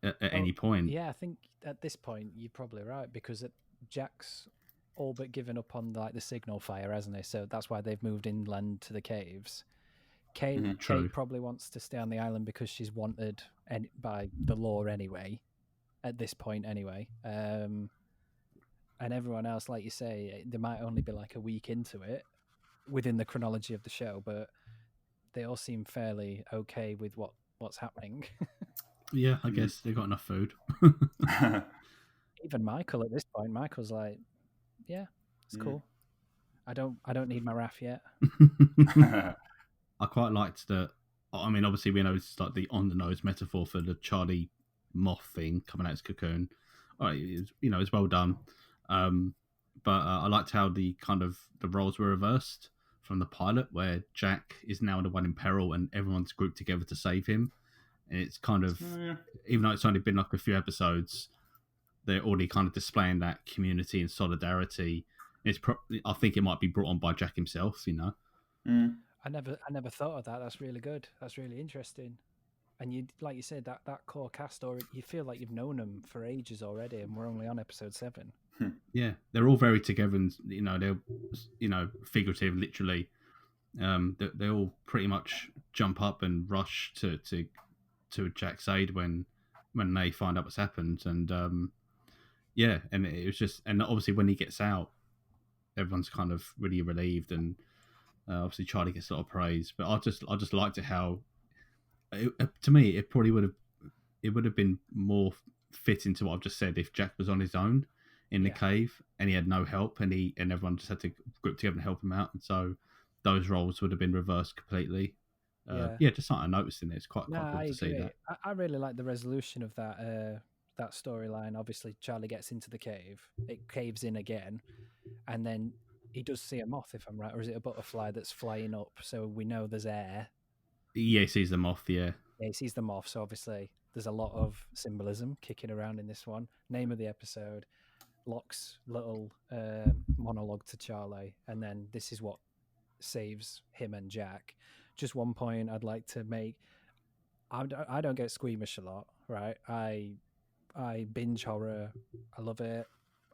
at any point. Yeah, I think at this point you're probably right, because Jack's all but given up on the signal fire, hasn't he? So that's why they've moved inland to the caves. Kate probably wants to stay on the island because she's wanted by the law anyway, at this point anyway. And everyone else, like you say, they might only be like a week into it within the chronology of the show, but they all seem fairly okay with what's happening. Yeah, I guess they've got enough food. Even Michael at this point, Michael's like, yeah, it's cool. I don't need my RAF yet. I quite liked that. I mean, obviously we know it's like the on the nose metaphor for the Charlie Moth thing coming out as cocoon. It's well done. But I liked how the roles were reversed from the pilot, where Jack is now the one in peril and everyone's grouped together to save him. And it's kind of, even though it's only been like a few episodes, they're already kind of displaying that community and solidarity. I think it might be brought on by Jack himself, I never thought of that. That's really good. That's really interesting. And you, like you said, that core cast, or you feel like you've known them for ages already, and we're only on episode 7. Yeah, they're all very together, and they're figurative, literally. They all pretty much jump up and rush to Jack's aid when they find out what's happened, and and it was just, and obviously when he gets out, everyone's kind of really relieved, and obviously Charlie gets a lot of praise. But I just liked it how, to me, it probably would have been more fitting to what I've just said if Jack was on his own in the cave and he had no help, and everyone just had to group together and help him out. And so those roles would have been reversed completely. Just something I noticed in there. It's quite No, cool I to see agree. that. I really like the resolution of that storyline. Obviously, Charlie gets into the cave. It caves in again, and then he does see a moth, if I'm right, or is it a butterfly that's flying up? So we know there's air. Yeah, he sees them off. Yeah, He sees the moth. So obviously, there's a lot of symbolism kicking around in this one. Name of the episode, Locke's little monologue to Charlie, and then this is what saves him and Jack. Just one point I'd like to make. I don't get squeamish a lot, right? I binge horror. I love it.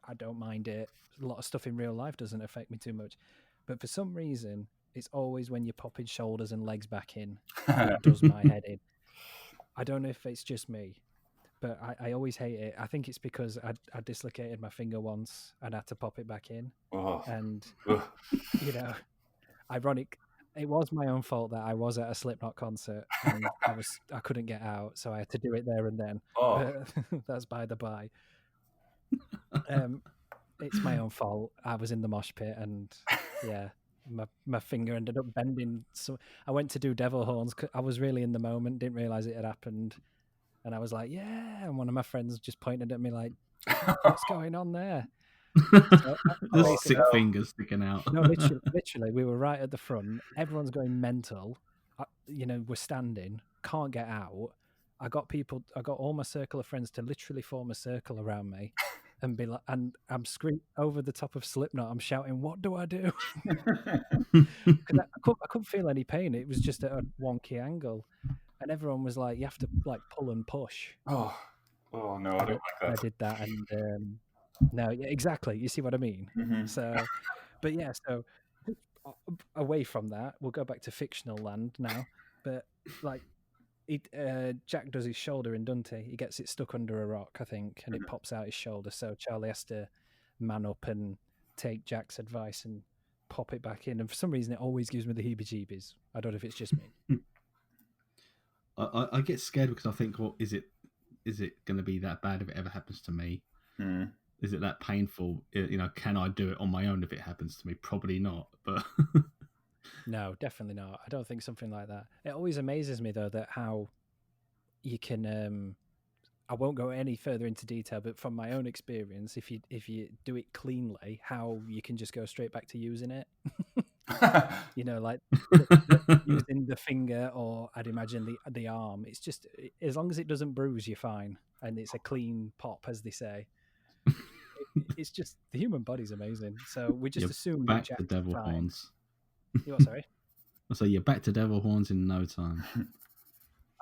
I don't mind it. A lot of stuff in real life doesn't affect me too much. But for some reason, it's always when you're popping shoulders and legs back in that does my head in. I don't know if it's just me, but I always hate it. I think it's because I dislocated my finger once and had to pop it back in. Oh. And, Ugh. ironic. It was my own fault that I was at a Slipknot concert and I couldn't get out, so I had to do it there and then. Oh. But that's by the by. It's my own fault. I was in the mosh pit and my finger ended up bending. So I went to do devil horns. I was really in the moment, didn't realize it had happened, and I was like, "Yeah!" And one of my friends just pointed at me like, "What's going on there?" So, there's 6 fingers sticking out. No, literally, we were right at the front. Everyone's going mental. We're standing, can't get out. I got all my circle of friends to literally form a circle around me and be like, and I'm screaming over the top of Slipknot. I'm shouting, "What do I do?" Because I couldn't feel any pain. It was just at a wonky angle, and everyone was like, "You have to like pull and push." Oh no, I don't like that. I did that, and no, yeah, exactly. You see what I mean? Mm-hmm. So, but yeah, so away from that, we'll go back to fictional land now. But like, Jack does his shoulder in, doesn't he? He gets it stuck under a rock, I think, and it pops out his shoulder. So Charlie has to man up and take Jack's advice and pop it back in. And for some reason, it always gives me the heebie-jeebies. I don't know if it's just me. I get scared because I think, well, is it going to be that bad if it ever happens to me? Mm. Is it that painful? Can I do it on my own if it happens to me? Probably not. But no, definitely not. I don't think something like that. It always amazes me though that how you can. I won't go any further into detail, but from my own experience, if you do it cleanly, how you can just go straight back to using it. Like using the finger, or I'd imagine the arm. It's just, as long as it doesn't bruise, you're fine, and it's a clean pop, as they say. It's just, the human body's amazing. So we just assume back to devil fine. horns. You what? Sorry. So you're back to devil horns in no time.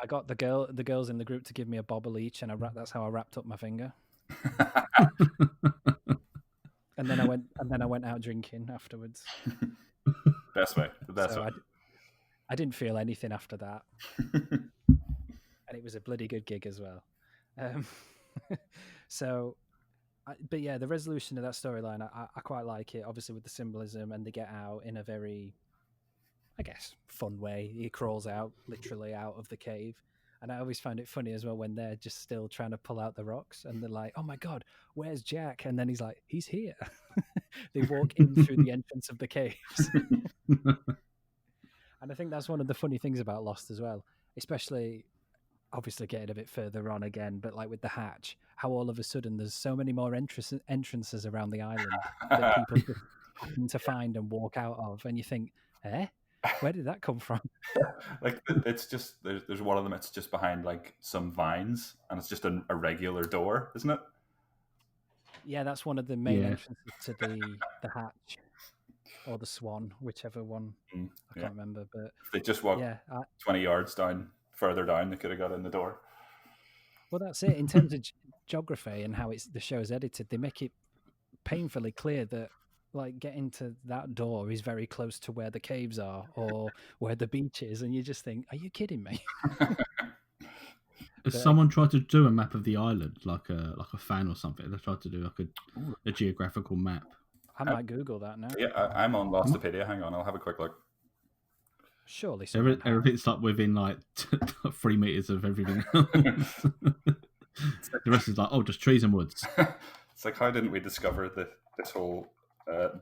I got the girls in the group to give me a bobble each, and that's how I wrapped up my finger. and then I went out drinking afterwards. Best way. The best way. I didn't feel anything after that, and it was a bloody good gig as well. But yeah, the resolution of that storyline, I quite like it. Obviously, with the symbolism, and they get out in a very, I guess, fun way. He crawls out, literally out of the cave. And I always find it funny as well when they're just still trying to pull out the rocks and they're like, "Oh my God, where's Jack?" And then he's like, "He's here." They walk in through the entrance of the caves. And I think that's one of the funny things about Lost as well, especially, obviously getting a bit further on again, but like with the hatch, how all of a sudden there's so many more entrances around the island that people just happen to find and walk out of. And you think, where did that come from? Like, it's just, there's one of them, it's just behind like some vines, and it's just a regular door, isn't it? Yeah, that's one of the main entrances to the hatch, or the swan, whichever one. I can't remember, but if they just walked 20 yards further down, they could have got in the door. Well, that's it. In terms of geography and how the show is edited, they make it painfully clear that like getting to that door is very close to where the caves are or where the beach is, and you just think, are you kidding me? Has someone tried to do a map of the island, like a fan or something? They tried to do like a geographical map. I might Google that now. Yeah, I'm on Lostopedia. Hang on, I'll have a quick look. Surely everything's like within like 3 meters of everything else. The rest is like, just trees and woods. It's like, how didn't we discover this whole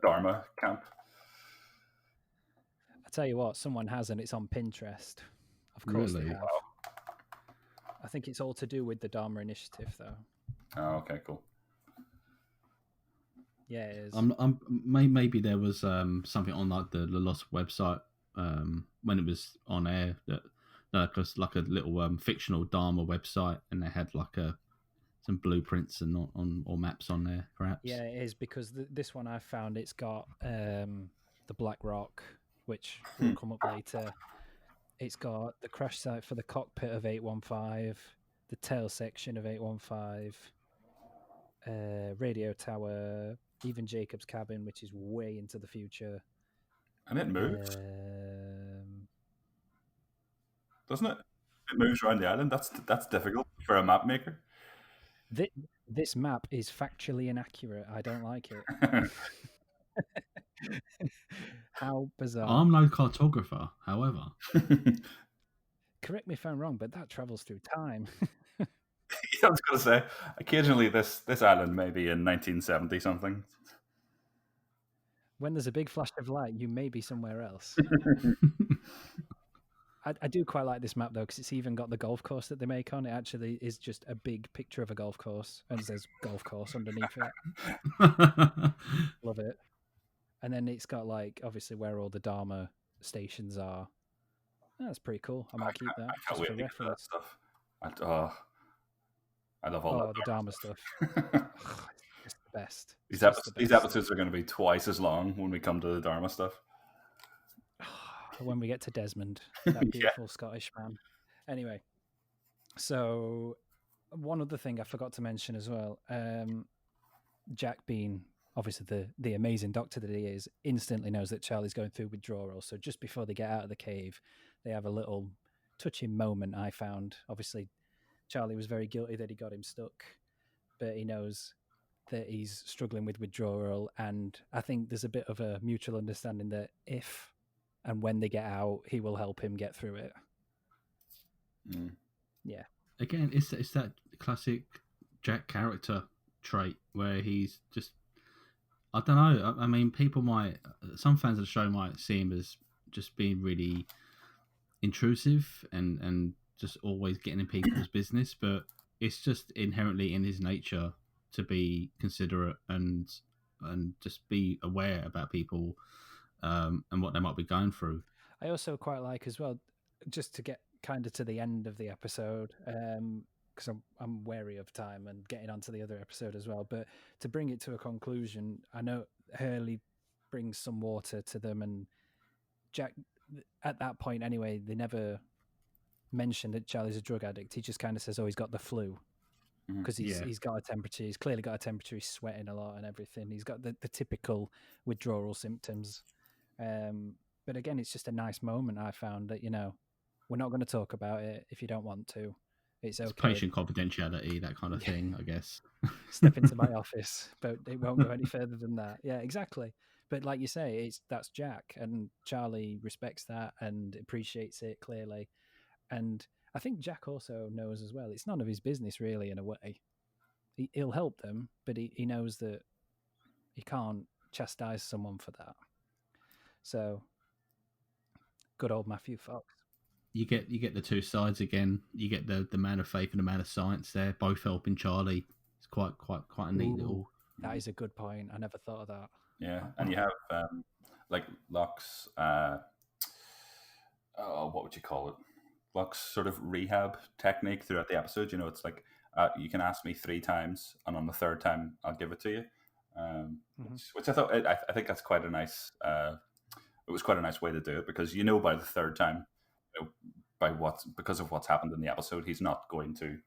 Dharma camp? tell you what, someone has, and it's on Pinterest. Of course Really? they have. I think it's all to do with the Dharma Initiative, though. Oh, okay, cool. Yeah, it is. Maybe there was something on like the Lost website when it was on air that like a little fictional Dharma website, and they had like some blueprints and or maps on there, perhaps. Yeah, it is, because this one I found, it's got the Black Rock, which will come up later. It's got the crash site for the cockpit of 815, the tail section of 815, radio tower, even Jacob's cabin, which is way into the future. And it moves, doesn't it? It moves around the island. That's difficult for a map maker. This map is factually inaccurate. I don't like it. How bizarre. I'm no cartographer, however. Correct me if I'm wrong, but that travels through time. I was going to say, occasionally this island may be in 1970 something. When there's a big flash of light, you may be somewhere else. I do quite like this map, though, because it's even got the golf course that they make on. It actually is just a big picture of a golf course, and it says golf course underneath it. Love it. And then it's got, like, obviously where all the Dharma stations are. Oh, that's pretty cool. I might keep that I just can't for wait to get to that reference. stuff. I love all that the Dharma stuff. It's the best. These episodes are going to be twice as long when we come to the Dharma stuff. When we get to Desmond, that beautiful Scottish man. Anyway, so one other thing I forgot to mention as well. Jack, being obviously the amazing doctor that he is, instantly knows that Charlie's going through withdrawal. So just before they get out of the cave, they have a little touching moment, I found. Obviously, Charlie was very guilty that he got him stuck, but he knows that he's struggling with withdrawal, and I think there's a bit of a mutual understanding that if and when they get out, he will help him get through it. Yeah. Again, it's that classic Jack character trait where he's just, I don't know. I mean, some fans of the show might see him as just being really intrusive and just always getting in people's business, but it's just inherently in his nature to be considerate and just be aware about people and what they might be going through. I also quite like as well, just to get kind of to the end of the episode, because I'm wary of time and getting onto the other episode as well, but to bring it to a conclusion, I know Hurley brings some water to them, and Jack, at that point anyway, they never mentioned that Charlie's a drug addict. He just kind of says, he's got the flu. Because he's got a temperature. He's clearly got a temperature. He's sweating a lot and everything. He's got the typical withdrawal symptoms. But again, it's just a nice moment. I found that, we're not going to talk about it if you don't want to. It's okay. It's patient confidentiality, that kind of thing, I guess. Step into my office, but it won't go any further than that. Yeah, exactly. But like you say, that's Jack, and Charlie respects that and appreciates it clearly. And I think Jack also knows as well, it's none of his business really, in a way. He'll help them, but he knows that he can't chastise someone for that. So, good old Matthew Fox. You get the two sides again. You get the man of faith and the man of science there, both helping Charlie. It's quite a neat little. That is a good point. I never thought of that. Yeah, and you have like Locke's, what would you call it? Locke's sort of rehab technique throughout the episode. It's like you can ask me 3 times, and on the 3rd time I'll give it to you. Which I thought I think that's quite a nice. It was quite a nice way to do it, because by the 3rd time, because of what's happened in the episode, he's not going to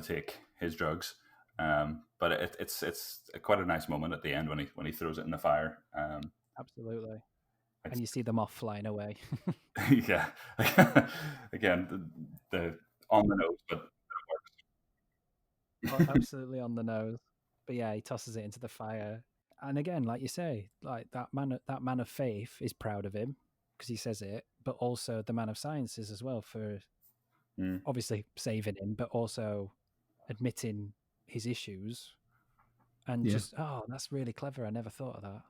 take his drugs. But it's quite a nice moment at the end when he throws it in the fire. Absolutely. And you see the moth flying away. Yeah. Again, the on the nose, but it works. Absolutely on the nose. But yeah, he tosses it into the fire. And again, like you say, like that man of faith is proud of him because he says it, but also the man of science is as well, for obviously saving him, but also admitting his issues. And just, that's really clever. I never thought of that.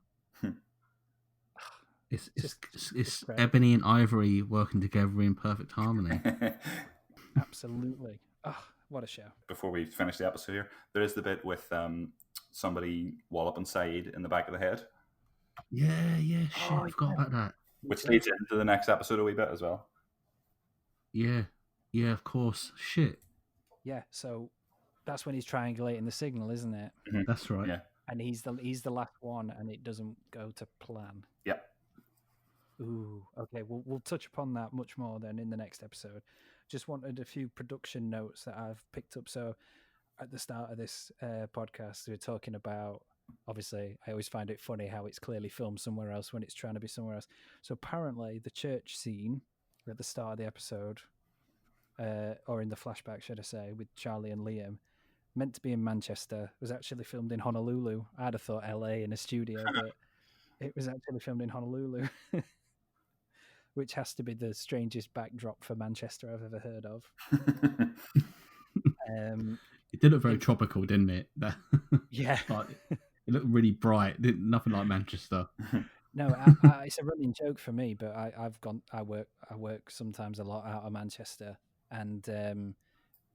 It's great. Ebony and Ivory working together in perfect harmony. Absolutely. Oh, what a show. Before we finish the episode here, there is the bit with somebody walloping Saeed in the back of the head. Yeah, shit, I forgot about that. Which leads into the next episode a wee bit as well. Yeah, of course. Shit. Yeah, so that's when he's triangulating the signal, isn't it? Mm-hmm. That's right. Yeah. And he's the last one, and it doesn't go to plan. Yep. Ooh, okay. We'll touch upon that much more then in the next episode. Just wanted a few production notes that I've picked up. So at the start of this podcast, we were talking about, obviously, I always find it funny how it's clearly filmed somewhere else when it's trying to be somewhere else. So apparently the church scene at the start of the episode, or in the flashback, should I say, with Charlie and Liam, meant to be in Manchester, was actually filmed in Honolulu. I'd have thought LA in a studio, but it was actually filmed in Honolulu, which has to be the strangest backdrop for Manchester I've ever heard of. It did look very tropical, didn't it? Yeah. It looked really bright. Nothing like Manchester. No, it's a running joke for me, but I work sometimes a lot out of Manchester, and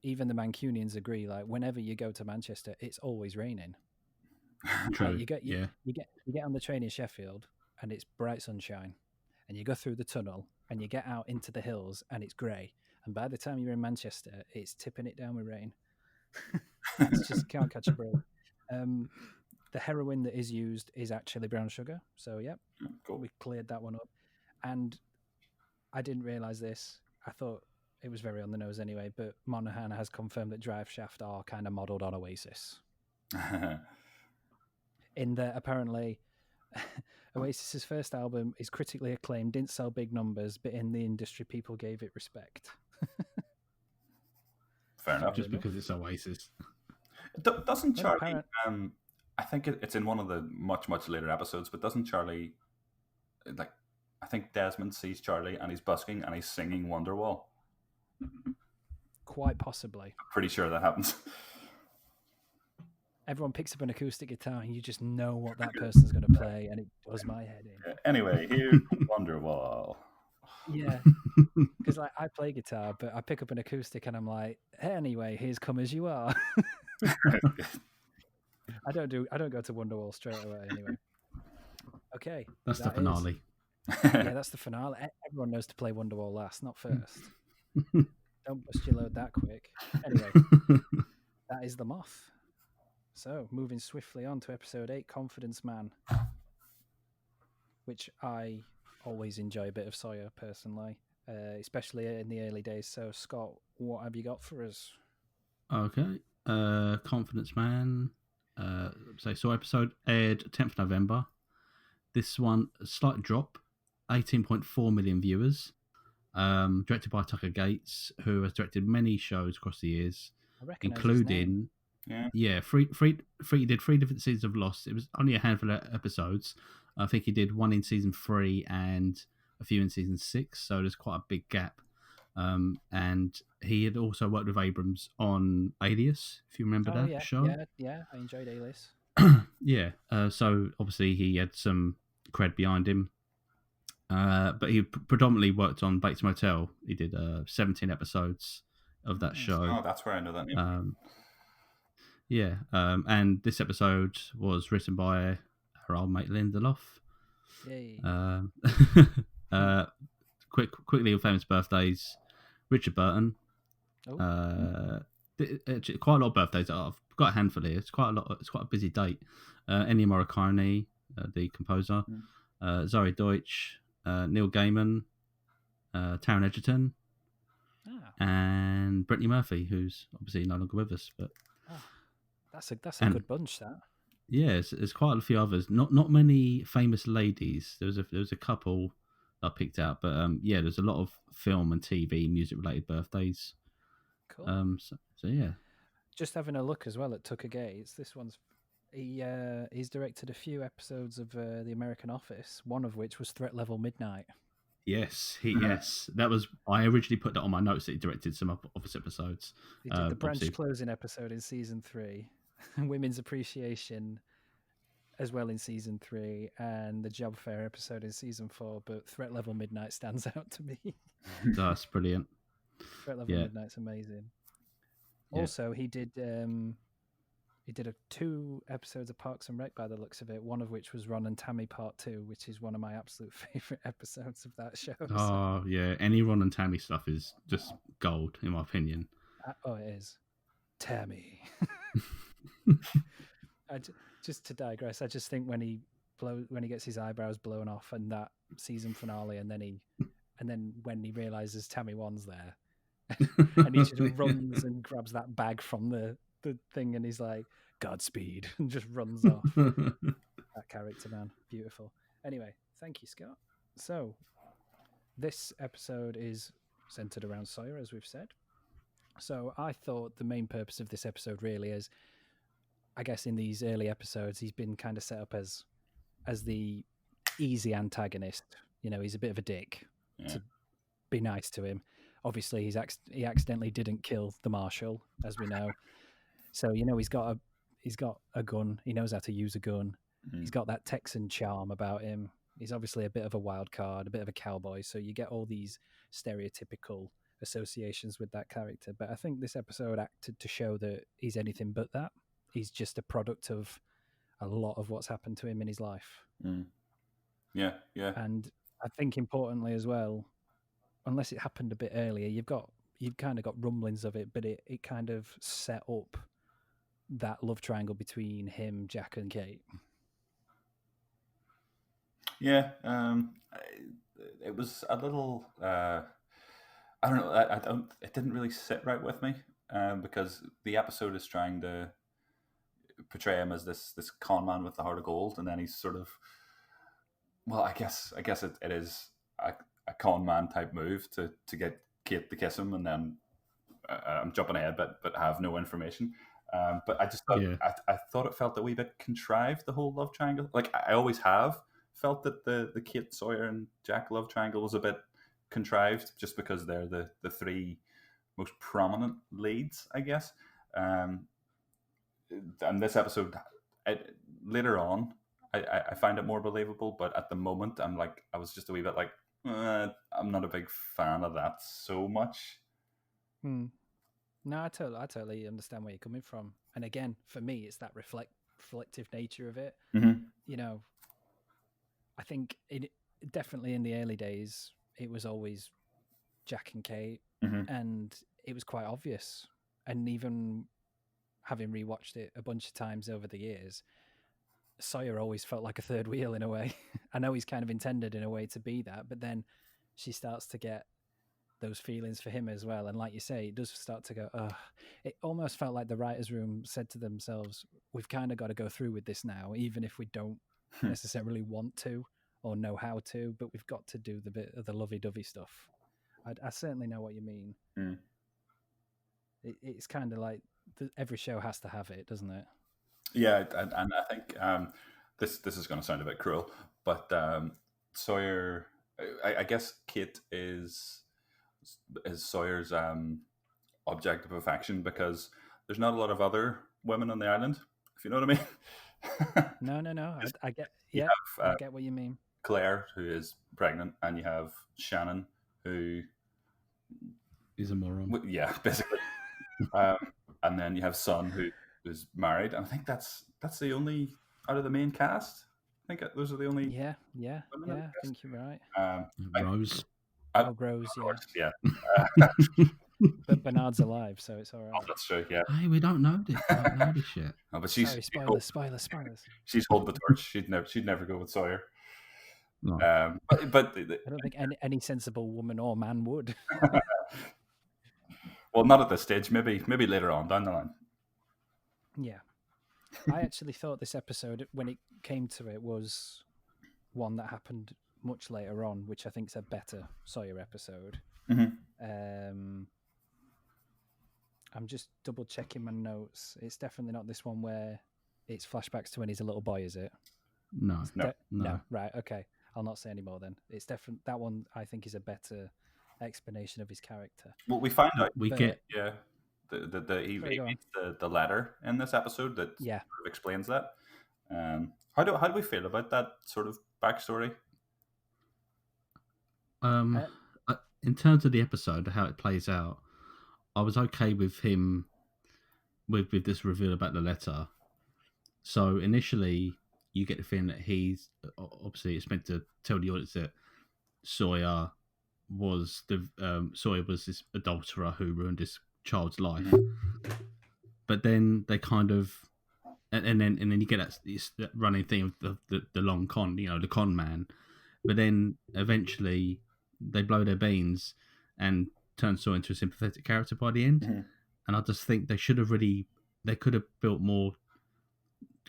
even the Mancunians agree. Like whenever you go to Manchester, it's always raining. True. You get on the train in Sheffield, and it's bright sunshine, and you go through the tunnel, and you get out into the hills, and it's grey. And by the time you're in Manchester, it's tipping it down with rain. It's just can't catch a break. The heroin that is used is actually brown sugar. So, yeah, cool. We cleared that one up. And I didn't realise this. I thought it was very on the nose anyway, but Monaghan has confirmed that Drive Shaft are kind of modelled on Oasis. In that, apparently, Oasis's first album is critically acclaimed, didn't sell big numbers, but in the industry, people gave it respect. Fair enough. Just because it's Oasis. Doesn't Charlie... I think it's in one of the much later episodes, but doesn't Charlie, like, I think Desmond sees Charlie and he's busking and he's singing Wonderwall. Quite possibly. I'm pretty sure that happens. Everyone picks up an acoustic guitar and you just know what that person's going to play, and it does my head in. Anyway, here's Wonderwall. Yeah, because like, I play guitar, but I pick up an acoustic and I'm like, hey, anyway, here's Come As You Are. I don't go to Wonderwall straight away anyway. Okay. That's the finale. Yeah, that's the finale. Everyone knows to play Wonderwall last, not first. Don't bust your load that quick. Anyway, that is the Moth. So, moving swiftly on to episode 8, Confidence Man, which I always enjoy a bit of Sawyer personally, especially in the early days. So, Scott, what have you got for us? Okay. Confidence Man. So episode aired 10th November. This one, a slight drop, 18.4 million viewers. Directed by Tucker Gates, who has directed many shows across the years, including he did 3 different seasons of Lost. It was only a handful of episodes. I think he did one in season 3 and a few in season 6, so there's quite a big gap. And he had also worked with Abrams on Alias, if you remember that show. Yeah, I enjoyed Alias. Yeah, so obviously he had some cred behind him. But he predominantly worked on Bates Motel. He did 17 episodes of that show. Oh, that's where I know that name. And this episode was written by our old mate Lindelof. Yay. Quickly, famous birthdays. Richard Burton. Quite a lot of birthdays. I've got a handful here. It's quite a lot. It's quite a busy date. Ennio Morricone, the composer. Zoe Deutsch, Neil Gaiman, Taron Egerton, and Brittany Murphy, who's obviously no longer with us. But that's a good bunch. That. Yeah, there's quite a few others. Not many famous ladies. There was a couple I picked out, but there's a lot of film and TV music related birthdays. Cool. So yeah. Just having a look as well at Tucker Gates. This one's he's directed a few episodes of The American Office. One of which was Threat Level Midnight. Yes, that was. I originally put that on my notes that he directed some Office episodes. He did the branch closing episode in season 3, Women's Appreciation as well in season 3, and the Job Fair episode in season 4. But Threat Level Midnight stands out to me. That's brilliant. Threat Level Yeah. Midnight's amazing. Yeah. Also, he did 2 episodes of Parks and Rec by the looks of it. One of which was Ron and Tammy Part 2, which is one of my absolute favorite episodes of that show. Oh yeah, any Ron and Tammy stuff is just gold in my opinion. Oh, it is. Tammy. Just to digress, I just think when he gets his eyebrows blown off and that season finale, and then when he realizes Tammy One's there, and he just runs and grabs that bag from the thing, and he's like, Godspeed, and just runs off. That character, man. Beautiful. Anyway, thank you, Scott. So, this episode is centered around Sawyer, as we've said. So, I thought the main purpose of this episode really is, I guess in these early episodes, he's been kind of set up as the easy antagonist. You know, he's a bit of a dick. To be nice to him. Obviously, he accidentally didn't kill the marshal, as we know. So, you know, he's got a gun. He knows how to use a gun. He's got that Texan charm about him. He's obviously a bit of a wild card, a bit of a cowboy. So you get all these stereotypical associations with that character. But I think this episode acted to show that he's anything but that. He's just a product of a lot of what's happened to him in his life. Yeah. And I think importantly as well, unless it happened a bit earlier, you've kind of got rumblings of it, but it kind of set up that love triangle between him, Jack, and Kate. Yeah, it was a little. I don't know. It didn't really sit right with me because the episode is trying to portray him as this con man with the heart of gold, and then he's sort of. Well, I guess it is a con man type move to get Kate to kiss him, and then I'm jumping ahead, but have no information. But I just thought I thought it felt a wee bit contrived, the whole love triangle. Like I always have felt that the Kate, Sawyer, and Jack love triangle was a bit contrived, just because they're the 3 most prominent leads, I guess. And this episode, later on, I find it more believable, but at the moment, I was just a wee bit like, I'm not a big fan of that so much. No, I totally understand where you're coming from. And again, for me, it's that reflective nature of it. Mm-hmm. You know, I think definitely in the early days, it was always Jack and Kate, and it was quite obvious. And even having rewatched it a bunch of times over the years, Sawyer always felt like a third wheel in a way. I know he's kind of intended in a way to be that, but then she starts to get those feelings for him as well. And like you say, it does start to go, it almost felt like the writer's room said to themselves, we've kind of got to go through with this now, even if we don't necessarily want to or know how to, but we've got to do the bit of the lovey-dovey stuff. I certainly know what you mean. It's kind of like every show has to have it, doesn't it? Yeah, and I think this is going to sound a bit cruel, but Sawyer, I guess Kate is Sawyer's object of affection because there's not a lot of other women on the island, if you know what I mean. No. I get, I get what you mean. Claire, who is pregnant, and you have Shannon, who is a moron. Yeah, basically. And then you have Son, who is married, and I think that's the only out of the main cast. I think those are the only. Yeah. I think you're right. Rose. Rose, yeah. But Bernard's alive, so it's all right. Oh, that's true. Yeah. Hey, we don't know this shit. No, but she's spoilers. She's holding the torch. She'd never go with Sawyer. No. But I don't think any sensible woman or man would. Well, not at this stage. Maybe later on down the line. Yeah, I actually thought this episode, when it came to it, was one that happened much later on, which I think is a better Sawyer episode. I'm just double checking my notes. It's definitely not this one where it's flashbacks to when he's a little boy, is it? No. Right, okay. I'll not say any more then. It's definitely that one. I think is a better explanation of his character. Well, we find out he reads the letter in this episode that sort of explains that. How do we feel about that sort of backstory? Um, in terms of the episode, how it plays out, I was okay with him with this reveal about the letter. So initially, you get the feeling that he's obviously it's meant to tell the audience that Sawyer was this adulterer who ruined this child's life. Mm-hmm. But then they kind of and then you get that running theme of the long con, the con man. But then eventually they blow their beans and turn Sawyer into a sympathetic character by the end. Mm-hmm. And I just think they could have built more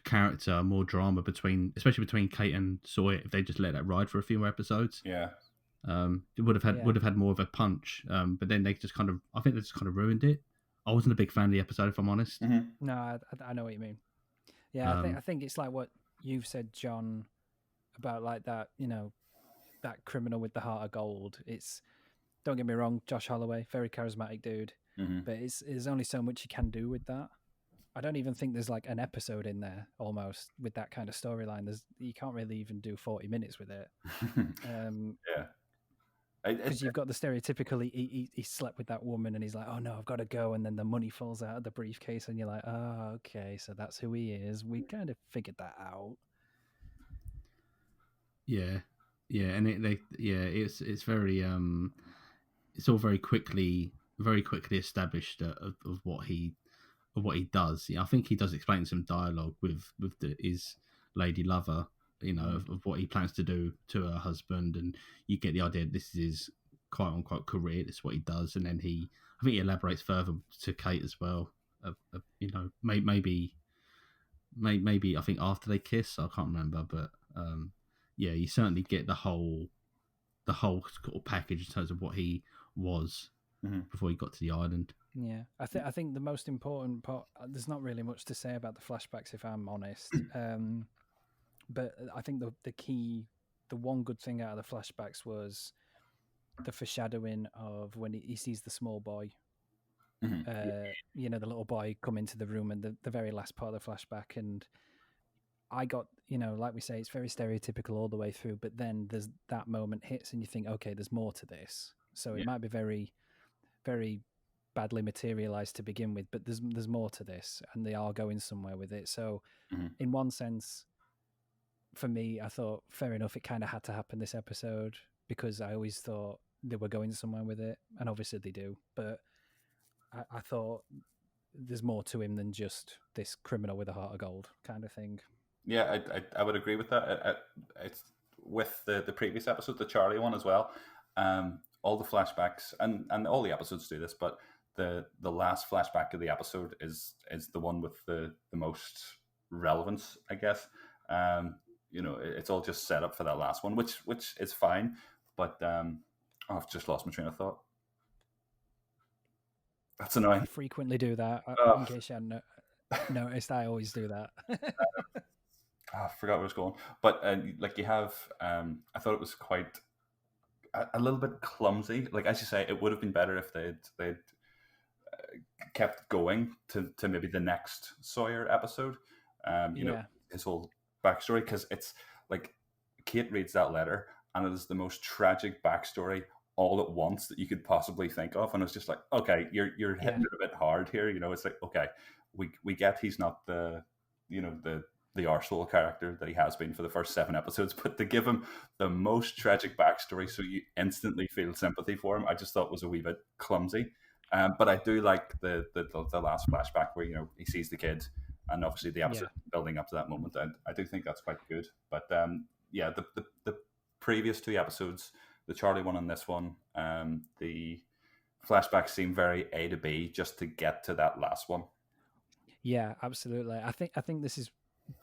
character, more drama especially between Kate and Sawyer if they just let that ride for a few more episodes. Yeah. It would have had more of a punch. But then they just I think they just kind of ruined it. I wasn't a big fan of the episode, if I'm honest. Mm-hmm. No, I know what you mean. Yeah, I think it's like what you've said, John, about like that, that criminal with the heart of gold. It's, don't get me wrong, Josh Holloway, very charismatic dude, but there's only so much you can do with that. I don't even think there's like an episode in there almost with that kind of storyline. You can't really even do 40 minutes with it. Yeah. Because you've got the stereotypical he slept with that woman and he's like, oh no, I've got to go, and then the money falls out of the briefcase and you're like, oh, okay, so that's who he is. We kind of figured that out. Yeah, and it's very it's all very quickly established of what he does. I think he does explain some dialogue with his lady lover, of what he plans to do to her husband, and you get the idea that this is his quote unquote career. This is what he does, and then I think he elaborates further to Kate as well. Maybe I think after they kiss, I can't remember, but yeah, you certainly get the whole sort of package in terms of what he was before he got to the island. Yeah, I think the most important part. There's not really much to say about the flashbacks, if I'm honest. But I think the one good thing out of the flashbacks was the foreshadowing of when he sees the small boy. The little boy come into the room, and the very last part of the flashback, and I got, like we say, it's very stereotypical all the way through, but then there's that moment hits and you think, okay, there's more to this. So it might be very, very badly materialized to begin with, but there's more to this, and they are going somewhere with it. So in one sense, for me, I thought, fair enough, it kind of had to happen this episode, because I always thought they were going somewhere with it, and obviously they do, but I thought there's more to him than just this criminal with a heart of gold kind of thing. Yeah, I would agree with that. It's with the previous episode, the Charlie one as well. All the flashbacks and all the episodes do this, but the last flashback of the episode is the one with the most relevance, I guess. It's all just set up for that last one, which is fine. But I've just lost my train of thought. That's annoying. I frequently do that. In case you hadn't noticed, I always do that. I forgot where I was going. But like you have, I thought it was quite a little bit clumsy. Like, as you say, it would have been better if they'd kept going to maybe the next Sawyer episode. His whole backstory, because it's like Kate reads that letter and it is the most tragic backstory all at once that you could possibly think of, and it's just like, okay, you're hitting it a bit hard here. It's like, okay, we get he's not the arsehole character that he has been for the first 7 episodes, but to give him the most tragic backstory so you instantly feel sympathy for him, I just thought was a wee bit clumsy. But I do like the last flashback where he sees the kid, and obviously the episode building up to that moment. I do think that's quite good. But the previous 2 episodes, the Charlie one and this one, the flashbacks seem very A to B just to get to that last one. Yeah, absolutely. I think this is,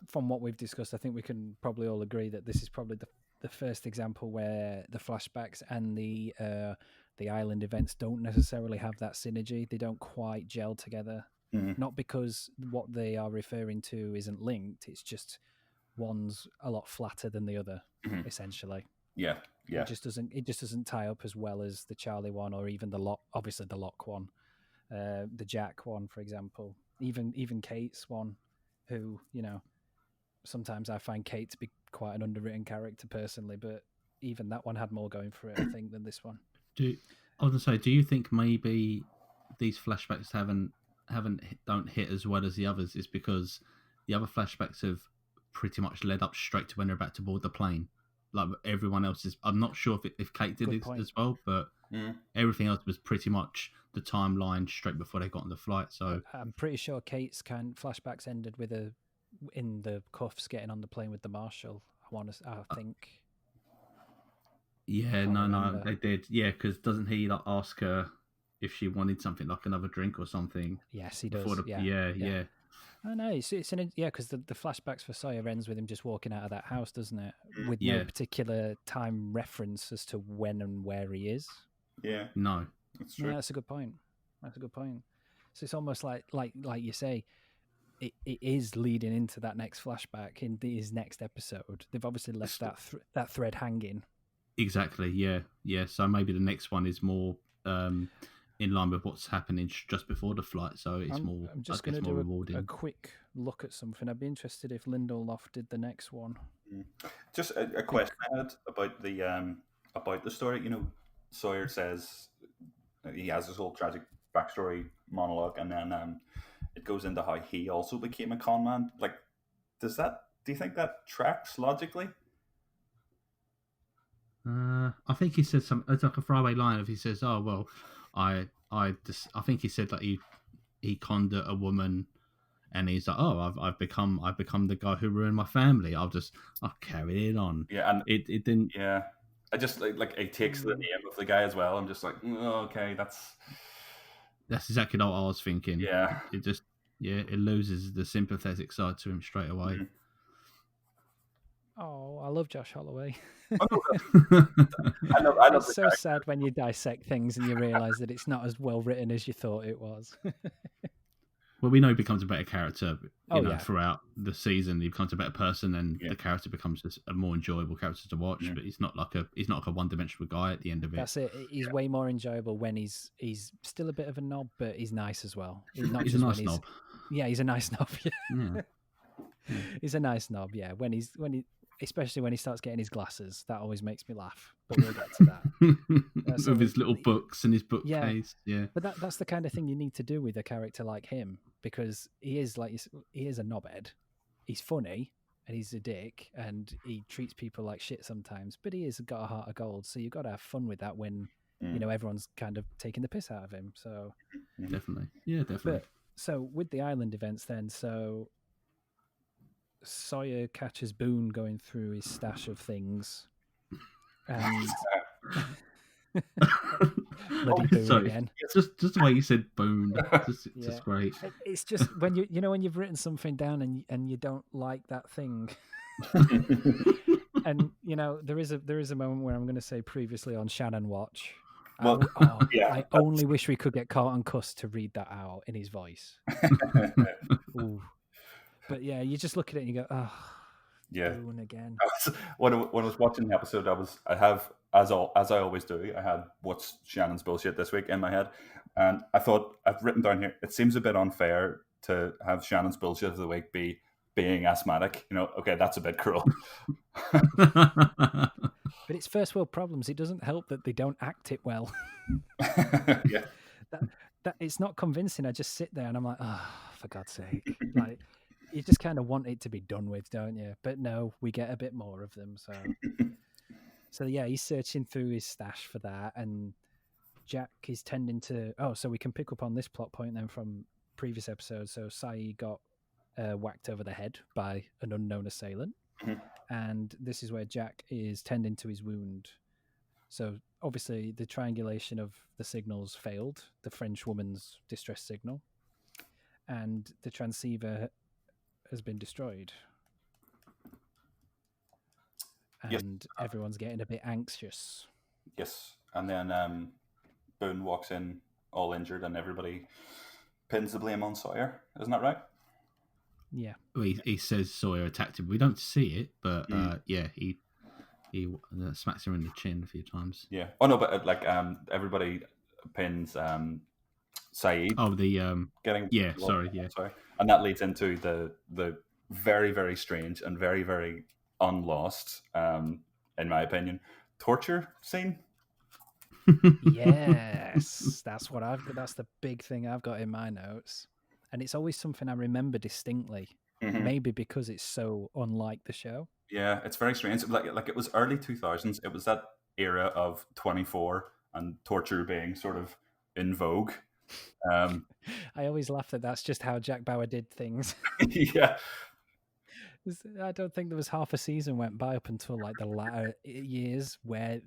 from what we've discussed, I think we can probably all agree that this is probably the first example where the flashbacks and the island events don't necessarily have that synergy. They don't quite gel together. Not because what they are referring to isn't linked. It's just one's a lot flatter than the other, essentially. Yeah. It just doesn't tie up as well as the Charlie one, or even the Lock, obviously the Lock one, the Jack one, for example. Even Kate's one, who sometimes I find Kate to be quite an underwritten character personally, but even that one had more going for it, I think, than this one. I was gonna say, do you think maybe these flashbacks don't hit as well as the others is because the other flashbacks have pretty much led up straight to when they're about to board the plane? Like everyone else is, I'm not sure if Kate did it as well, but everything else was pretty much the timeline straight before they got on the flight. So I'm pretty sure Kate's flashbacks ended with in the cuffs getting on the plane with the marshal. I think. Yeah, no, they did. Yeah, because doesn't he like ask her if she wanted something like another drink or something? Yes, he does. Yeah. I know it's because the flashbacks for Sawyer ends with him just walking out of that house, doesn't it? With no particular time reference as to when and where he is. Yeah, no, that's true. Yeah, that's a good point. So it's almost like you say, it is leading into that next flashback in his next episode. They've obviously left that thread hanging. Exactly. Yeah. So maybe the next one is more in line with what's happening just before the flight. So it's more. I'm just going to do a quick look at something. I'd be interested if Lindelof did the next one. Just a question I had about the story. You know, Sawyer says he has this whole tragic backstory monologue, and then it goes into how he also became a con man. Like, do you think that tracks logically? I think he said something. It's like a throwaway line. If he says, "Oh well, I think he said that he conned a woman, and he's like, oh, I've become the guy who ruined my family. I'll carry it on." Yeah, and it didn't. Yeah, I just like he takes the name of the guy as well. I'm just like, okay, that's exactly what I was thinking. Yeah, it loses the sympathetic side to him straight away. Mm-hmm. Oh, I love Josh Holloway. I know. It's so sad when you dissect things and you realise that it's not as well written as you thought it was. Well, we know he becomes a better character. Throughout the season, he becomes a better person, and the character becomes just a more enjoyable character to watch. But he's not like a one-dimensional guy at the end of it. That's it. He's way more enjoyable when he's still a bit of a knob, but he's nice as well. He's a nice knob. Yeah, he's a nice knob. Yeah. He's a nice knob. Yeah, especially when he starts getting his glasses, that always makes me laugh. But we'll get to that. With his little books and his bookcase. Yeah. But that's the kind of thing you need to do with a character like him, because he is a knobhead. He's funny and he's a dick and he treats people like shit sometimes, but he has got a heart of gold. So you've got to have fun with that when everyone's kind of taking the piss out of him. So definitely, yeah, definitely. But, so with the island events, then Sawyer catches Boone going through his stash of things, and bloody Boone again. Just the way you said Boone, just great. It's just when when you've written something down and you don't like that thing, and there is a moment where I'm going to say previously on Shannon Watch. Well, I only wish we could get Carlton Cuss to read that out in his voice. Ooh. But yeah, you just look at it and you go, "Oh, yeah." Boone again. When I was watching the episode, I have, as I always do, I had what's Shannon's bullshit this week in my head, and I thought I've written down here. It seems a bit unfair to have Shannon's bullshit of the week be being asthmatic. Okay, that's a bit cruel. But it's first world problems. It doesn't help that they don't act it well. Yeah, that it's not convincing. I just sit there and I'm like, oh, for God's sake, like. You just kind of want it to be done with, don't you? But no, we get a bit more of them. So yeah, he's searching through his stash for that, and Jack is tending to. Oh, so we can pick up on this plot point then from previous episodes. So Sai got whacked over the head by an unknown assailant, and this is where Jack is tending to his wound. So obviously, the triangulation of the signals failed. The French woman's distress signal, and the transceiver has been destroyed, and everyone's getting a bit anxious. Yes, and then Boone walks in all injured, and everybody pins the blame on Sawyer. Isn't that right? Yeah. Well, he says Sawyer attacked him. We don't see it, but he smacks him in the chin a few times. Yeah. Oh no, but everybody pins Saeed. Oh, the getting sorry, and that leads into the very, very strange and very, very unlost, in my opinion, torture scene. Yes, that's what I've got. That's the big thing I've got in my notes, and it's always something I remember distinctly. Mhm. Maybe because it's so unlike the show. Yeah, it's very strange. Like it was early 2000s. It was that era of 24 and torture being sort of in vogue. Um, I always laugh that that's just how Jack Bauer did things. yeah, I don't think there was half a season went by up until like the latter years where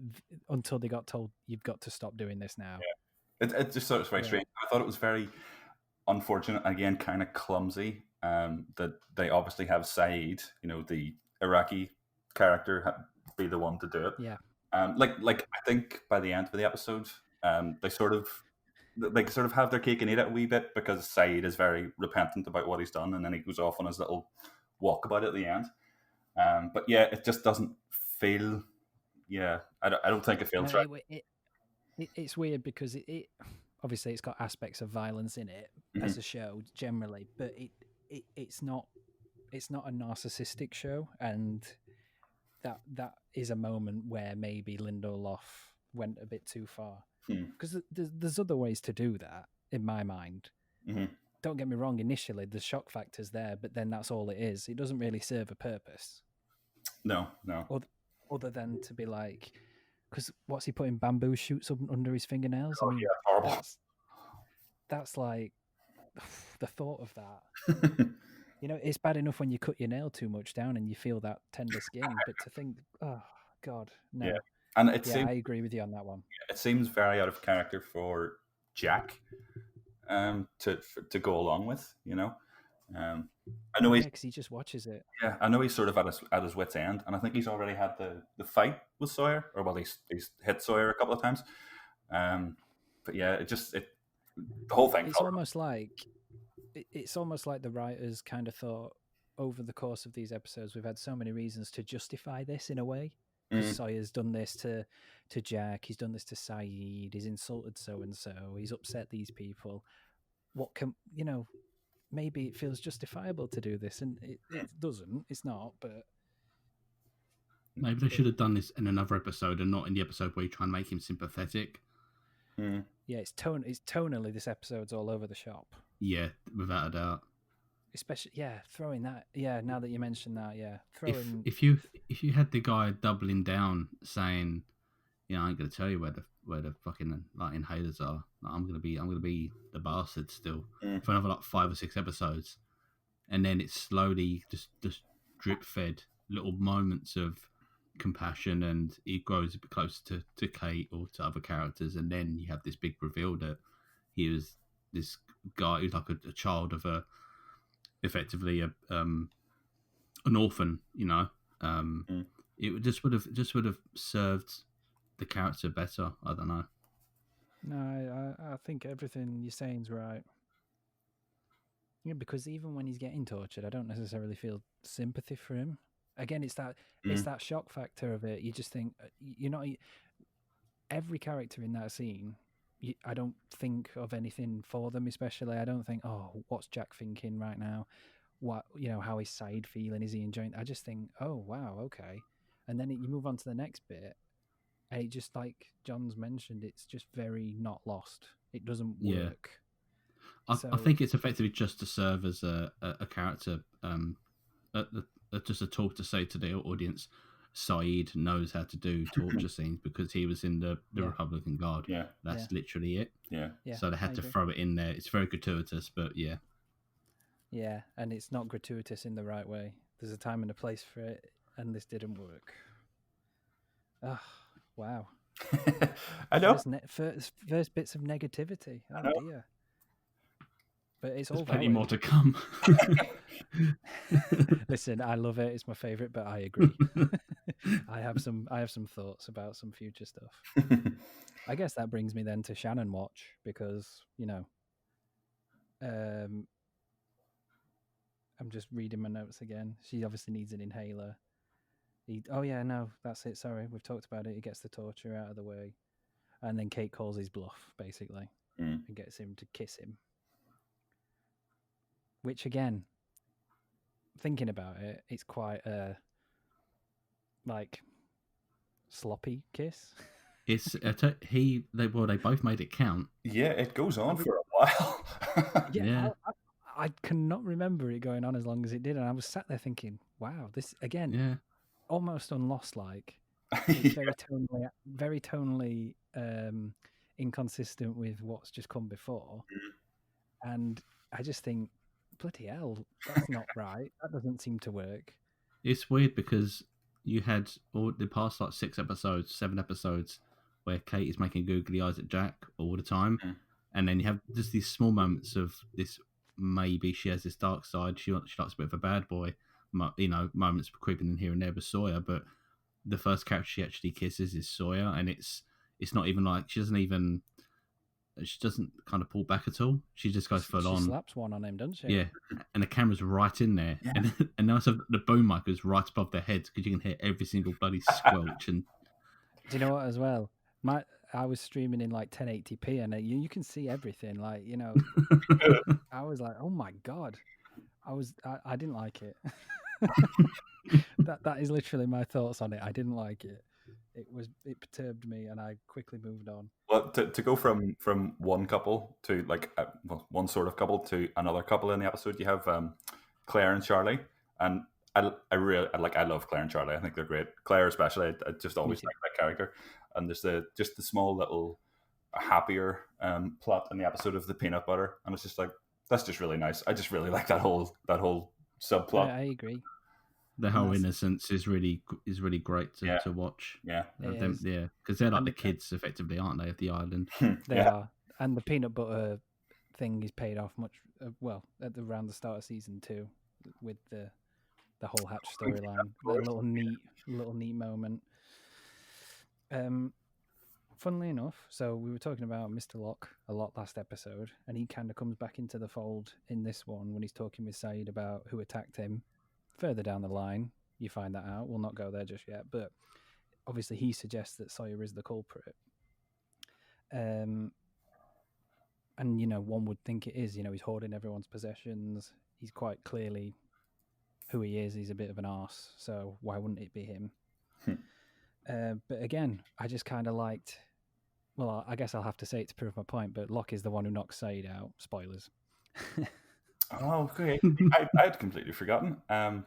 until they got told you've got to stop doing this now. it just sort of very Yeah. strange. I thought it was very unfortunate, again, kind of clumsy. That they obviously have Saeed, the Iraqi character, be the one to do it. Yeah. Like I think by the end of the episode, they sort of have their cake and eat it a wee bit because Saeed is very repentant about what he's done, and then he goes off on his little walkabout at the end. But yeah, it just doesn't feel. Yeah, I don't think it feels right. It's weird because it obviously it's got aspects of violence in it Mhm. as a show generally, but it's not a narcissistic show, and that is a moment where maybe Lindelof went a bit too far because there's other ways to do that in my mind. Mhm. Don't get me wrong, initially the shock factor's there, but then that's all it is. It doesn't really serve a purpose No. other than to be like, because what's he putting bamboo shoots up under his fingernails? Oh, I mean, yeah, horrible. that's like the thought of that. It's bad enough when you cut your nail too much down and you feel that tender skin, but to think, oh God, no. Yeah, and I agree with you on that one. it seems very out of character for Jack, to go along with. I know he's because he just watches it. Yeah, I know he's sort of at his wit's end, and I think he's already had the fight with Sawyer, or well, he's hit Sawyer a couple of times. But yeah, the whole thing. It's almost like the writers kind of thought over the course of these episodes we've had so many reasons to justify this in a way because Sawyer's done this to Jack, he's done this to Saeed, he's insulted so and so, he's upset these people. What can maybe it feels justifiable to do this, and it doesn't. It's not, but maybe they should have done this in another episode and not in the episode where you try and make him sympathetic. Yeah, it's tonally. This episode's all over the shop. Yeah, without a doubt. Especially, throwing that. Yeah, now that you mention that, throwing. If you had the guy doubling down, saying, I ain't gonna tell you where the fucking like inhalers are. Like, I'm gonna be the bastard still for another like 5 or 6 episodes, and then it's slowly just drip fed little moments of compassion, and he grows a bit closer to Kate or to other characters, and then you have this big reveal that he was this guy who's like a child of effectively an orphan. It just would have served the character better. I don't know. No, I think everything you're saying is right. Yeah, because even when he's getting tortured, I don't necessarily feel sympathy for him. Again, it's that shock factor of it. You just think every character in that scene. I don't think of anything for them, especially. I don't think, oh, what's Jack thinking right now? What how is Saeed feeling? Is he enjoying? I just think, oh wow, okay. And then you move on to the next bit, and it just like John's mentioned, it's just very not lost. It doesn't work. I think it's effectively just to serve as a character, just a talk to say to the audience, Saeed knows how to do torture scenes because he was in the Republican Guard. Yeah. That's literally it. Yeah. So they had to throw it in there. It's very gratuitous, but yeah. Yeah, and it's not gratuitous in the right way. There's a time and a place for it, and this didn't work. Oh, wow. I know. First bits of negativity. Oh, dear. But it's There's all plenty valid. more to come. Listen, I love it. It's my favorite, but I agree. I have some thoughts about some future stuff. I guess that brings me then to Shannon Watch because I'm just reading my notes again. She obviously needs an inhaler. That's it. Sorry, we've talked about it. He gets the torture out of the way, and then Kate calls his bluff basically and gets him to kiss him. Which again, thinking about it, it's quite a like sloppy kiss. It's they both made it count. Yeah, it goes on for a while. Yeah. I cannot remember it going on as long as it did, and I was sat there thinking, "Wow, this again, Yeah. almost unlost like." It's very tonally inconsistent with what's just come before, and I just think, bloody hell, that's not right. That doesn't seem to work. It's weird because you had all the past like 7 episodes where Kate is making googly eyes at Jack all the time, and then you have just these small moments of this. Maybe she has this dark side. She likes a bit of a bad boy, moments creeping in here and there with Sawyer. But the first character she actually kisses is Sawyer, and it's not even like she doesn't kind of pull back at all. She just goes full on. She slaps one on him, doesn't she? Yeah, and the camera's right in there, and also the boom mic is right above their heads because you can hear every single bloody squelch. And do you know what? As well, I was streaming in like 1080p, and you can see everything. Like I was like, oh my god, I didn't like it. that is literally my thoughts on it. I didn't like it. It perturbed me, and I quickly moved on. Well, to go from one couple to one sort of couple to another couple in the episode, you have Claire and Charlie, and I love Claire and Charlie. I think they're great. Claire especially, I just always like that character. And there's the small little happier plot in the episode of the peanut butter, and it's just like that's just really nice. I just really like that whole subplot. Yeah, I agree. The whole innocence is really great to watch. Yeah, because they're like the kids, effectively, aren't they, of the island? They are, and the peanut butter thing is paid off much around the start of season 2 with the whole Hatch storyline. A little neat moment. Funnily enough, so we were talking about Mr. Locke a lot last episode, and he kind of comes back into the fold in this one when he's talking with Said about who attacked him. Further down the line, you find that out. We'll not go there just yet, but obviously he suggests that Sawyer is the culprit. And one would think it is. He's hoarding everyone's possessions. He's quite clearly who he is. He's a bit of an arse, so why wouldn't it be him? But again, I just kind of liked. Well, I guess I'll have to say it to prove my point. But Locke is the one who knocks Said out. Spoilers. Oh, okay. I had completely forgotten. But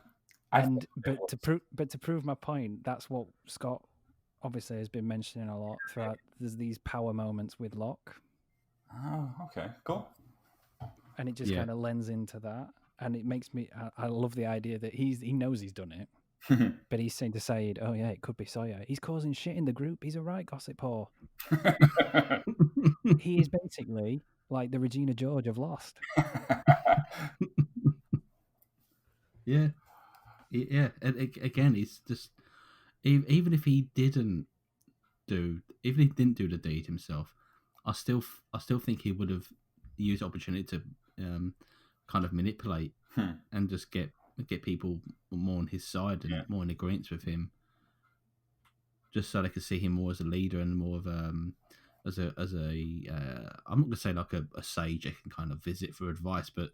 to prove my point, that's what Scott obviously has been mentioning a lot throughout. There's these power moments with Locke. Oh, okay, cool. And it just kind of lends into that, and it makes me. I love the idea that he knows he's done it, but he's saying to Said, "Oh yeah, it could be Sawyer. He's causing shit in the group. He's a right gossip whore." He is basically like the Regina George of Lost. Yeah. And again, it's just even if he didn't do the deed himself, I still think he would have used the opportunity to kind of manipulate and just get people more on his side and more in agreement with him, just so they could see him more as a leader and more of as a I'm not gonna say like a sage they can kind of visit for advice, but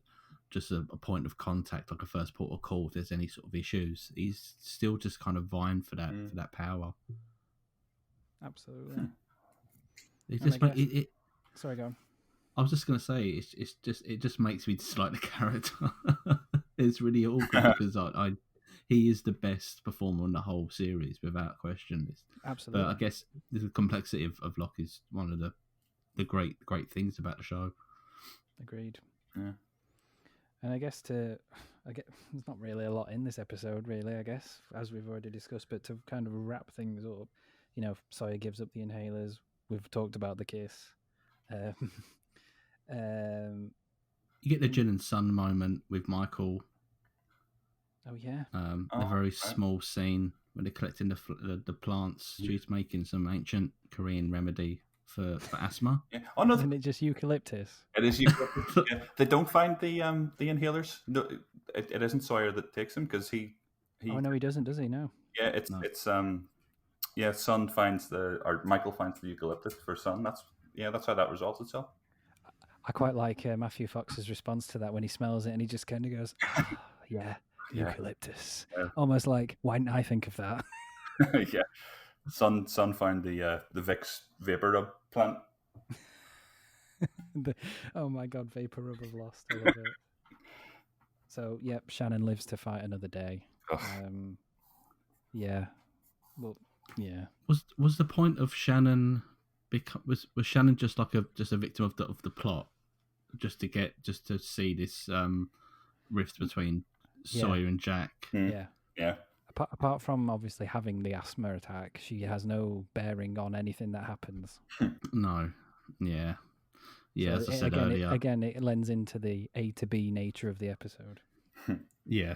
just a point of contact, like a first port of call if there's any sort of issues. He's still just kind of vying for that power. Absolutely. Sorry, go on. I was just gonna say it just makes me dislike the character. It's really awkward because he is the best performer in the whole series without question. Absolutely. But I guess the complexity of Locke is one of the great things about the show. Agreed. Yeah. And I guess there's not really a lot in this episode, really, I guess, as we've already discussed, but to kind of wrap things up, Sawyer gives up the inhalers. We've talked about the kiss. You get the Jill and Son moment with Michael. Oh, yeah. A very small scene when they're collecting the plants. She's making some ancient Korean remedy for asthma. Yeah. Oh no! Isn't it just eucalyptus? It is eucalyptus. Yeah. They don't find the inhalers. No, it isn't Sawyer that takes them because he. Oh no, he doesn't, does he? No. Yeah, it's Son finds Michael finds the eucalyptus for Son. That's how that resolves itself. I quite like Matthew Fox's response to that when he smells it and he just kind of goes, oh, "Yeah." Yeah. Eucalyptus. Yeah. Almost like, why didn't I think of that? Yeah. Son found the Vicks vapor rub plant. Oh my god, vapor rub of lost. I love it. So, yep, Shannon lives to fight another day. Ugh. Yeah. Well, yeah. Was the point of Shannon was Shannon just like a victim of the plot, just to see this rift between Sawyer and Jack? Yeah. Yeah. Apart from obviously having the asthma attack, she has no bearing on anything that happens. No. Yeah. Yeah, So as I said earlier. it lends into the A to B nature of the episode. Yeah.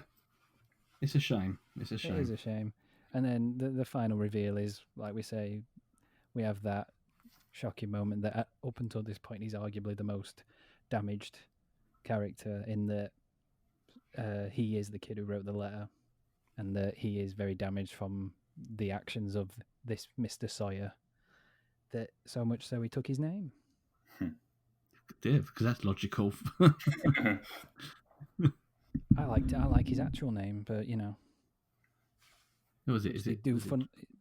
It's a shame. It is a shame. And then the final reveal is, like we say, we have that shocking moment that up until this point he's arguably the most damaged character, in that he is the kid who wrote the letter, and that he is very damaged from the actions of this Mr. Sawyer, that so much so he took his name. Yeah, because that's logical. I like his actual name, but you know. Who was it? Is it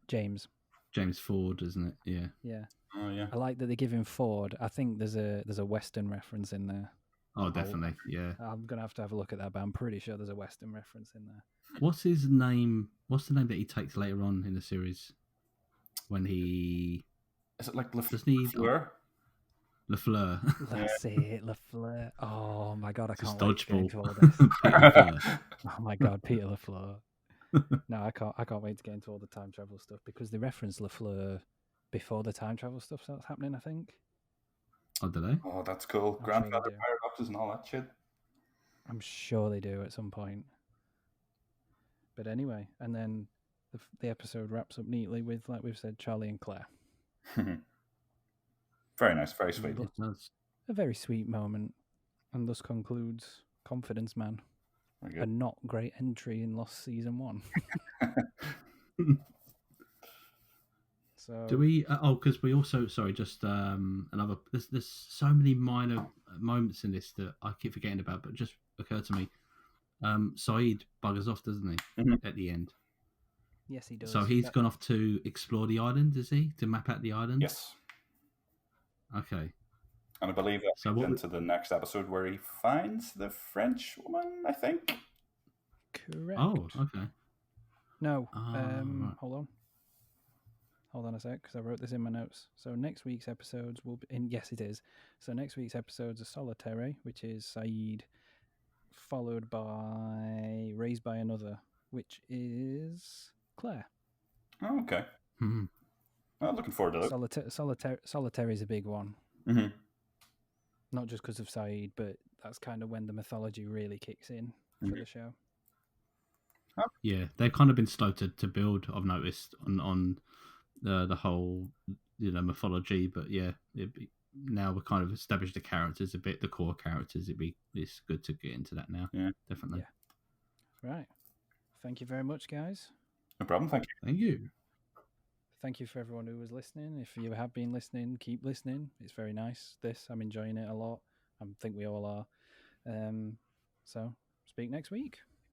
James? James Ford, isn't it? Yeah. Yeah. Oh yeah. I like that they give him Ford. I think there's a Western reference in there. Oh, definitely. Yeah. I'm gonna have to have a look at that, but I'm pretty sure there's a Western reference in there. What's his name? What's the name that he takes later on in the series? When he Is it like Lafleur? Lafleur. That's it, Lafleur. Oh my god, I can't Dodgeball. wait to get into all this. Oh my god, Peter Lafleur. No, I can't wait to get into all the time travel stuff, because they reference Lafleur before the time travel stuff starts happening, I think. Oh, do they? Oh, that's cool. I'm Grandfather sure paradoxes and all that shit. I'm sure they do at some point. But anyway, and then the episode wraps up neatly with, like we've said, Charlie and Claire. Very nice, very sweet. It does. A very sweet moment, and thus concludes Confidence Man. Very A good. not great entry in Lost Season 1. So Do we? Because we also just another. There's so many minor moments in this that I keep forgetting about, but it just occurred to me. Saeed buggers off, doesn't he? Mhm. At the end. yes, he does. So he's gone off to explore the island, is he? To map out the island? Yes. Okay. And I believe that So leads what into the next episode where he finds the French woman, I think. Correct. Oh, okay. No. Right. Hold on a sec, because I wrote this in my notes. So next week's episodes will be in. Yes, it is. So next week's episodes are Solitaire, which is Saeed, followed by Raised by Another, which is Claire. Oh, okay. Hmm. Well, looking forward to it. Solitaire is a big one. Mm-hmm. Not just because of Saeed, but that's kind of when the mythology really kicks in for the show. Yeah, they've kind of been slow to build. I've noticed on the whole mythology, but yeah, now we're kind of established the characters a bit, the core characters. It's good to get into that now. Yeah, definitely. Yeah. Right. Thank you very much, guys. No problem. Thank you. Thank you. Thank you for everyone who was listening. If you have been listening, keep listening. It's very nice. I'm enjoying it a lot. I think we all are. So, speak next week.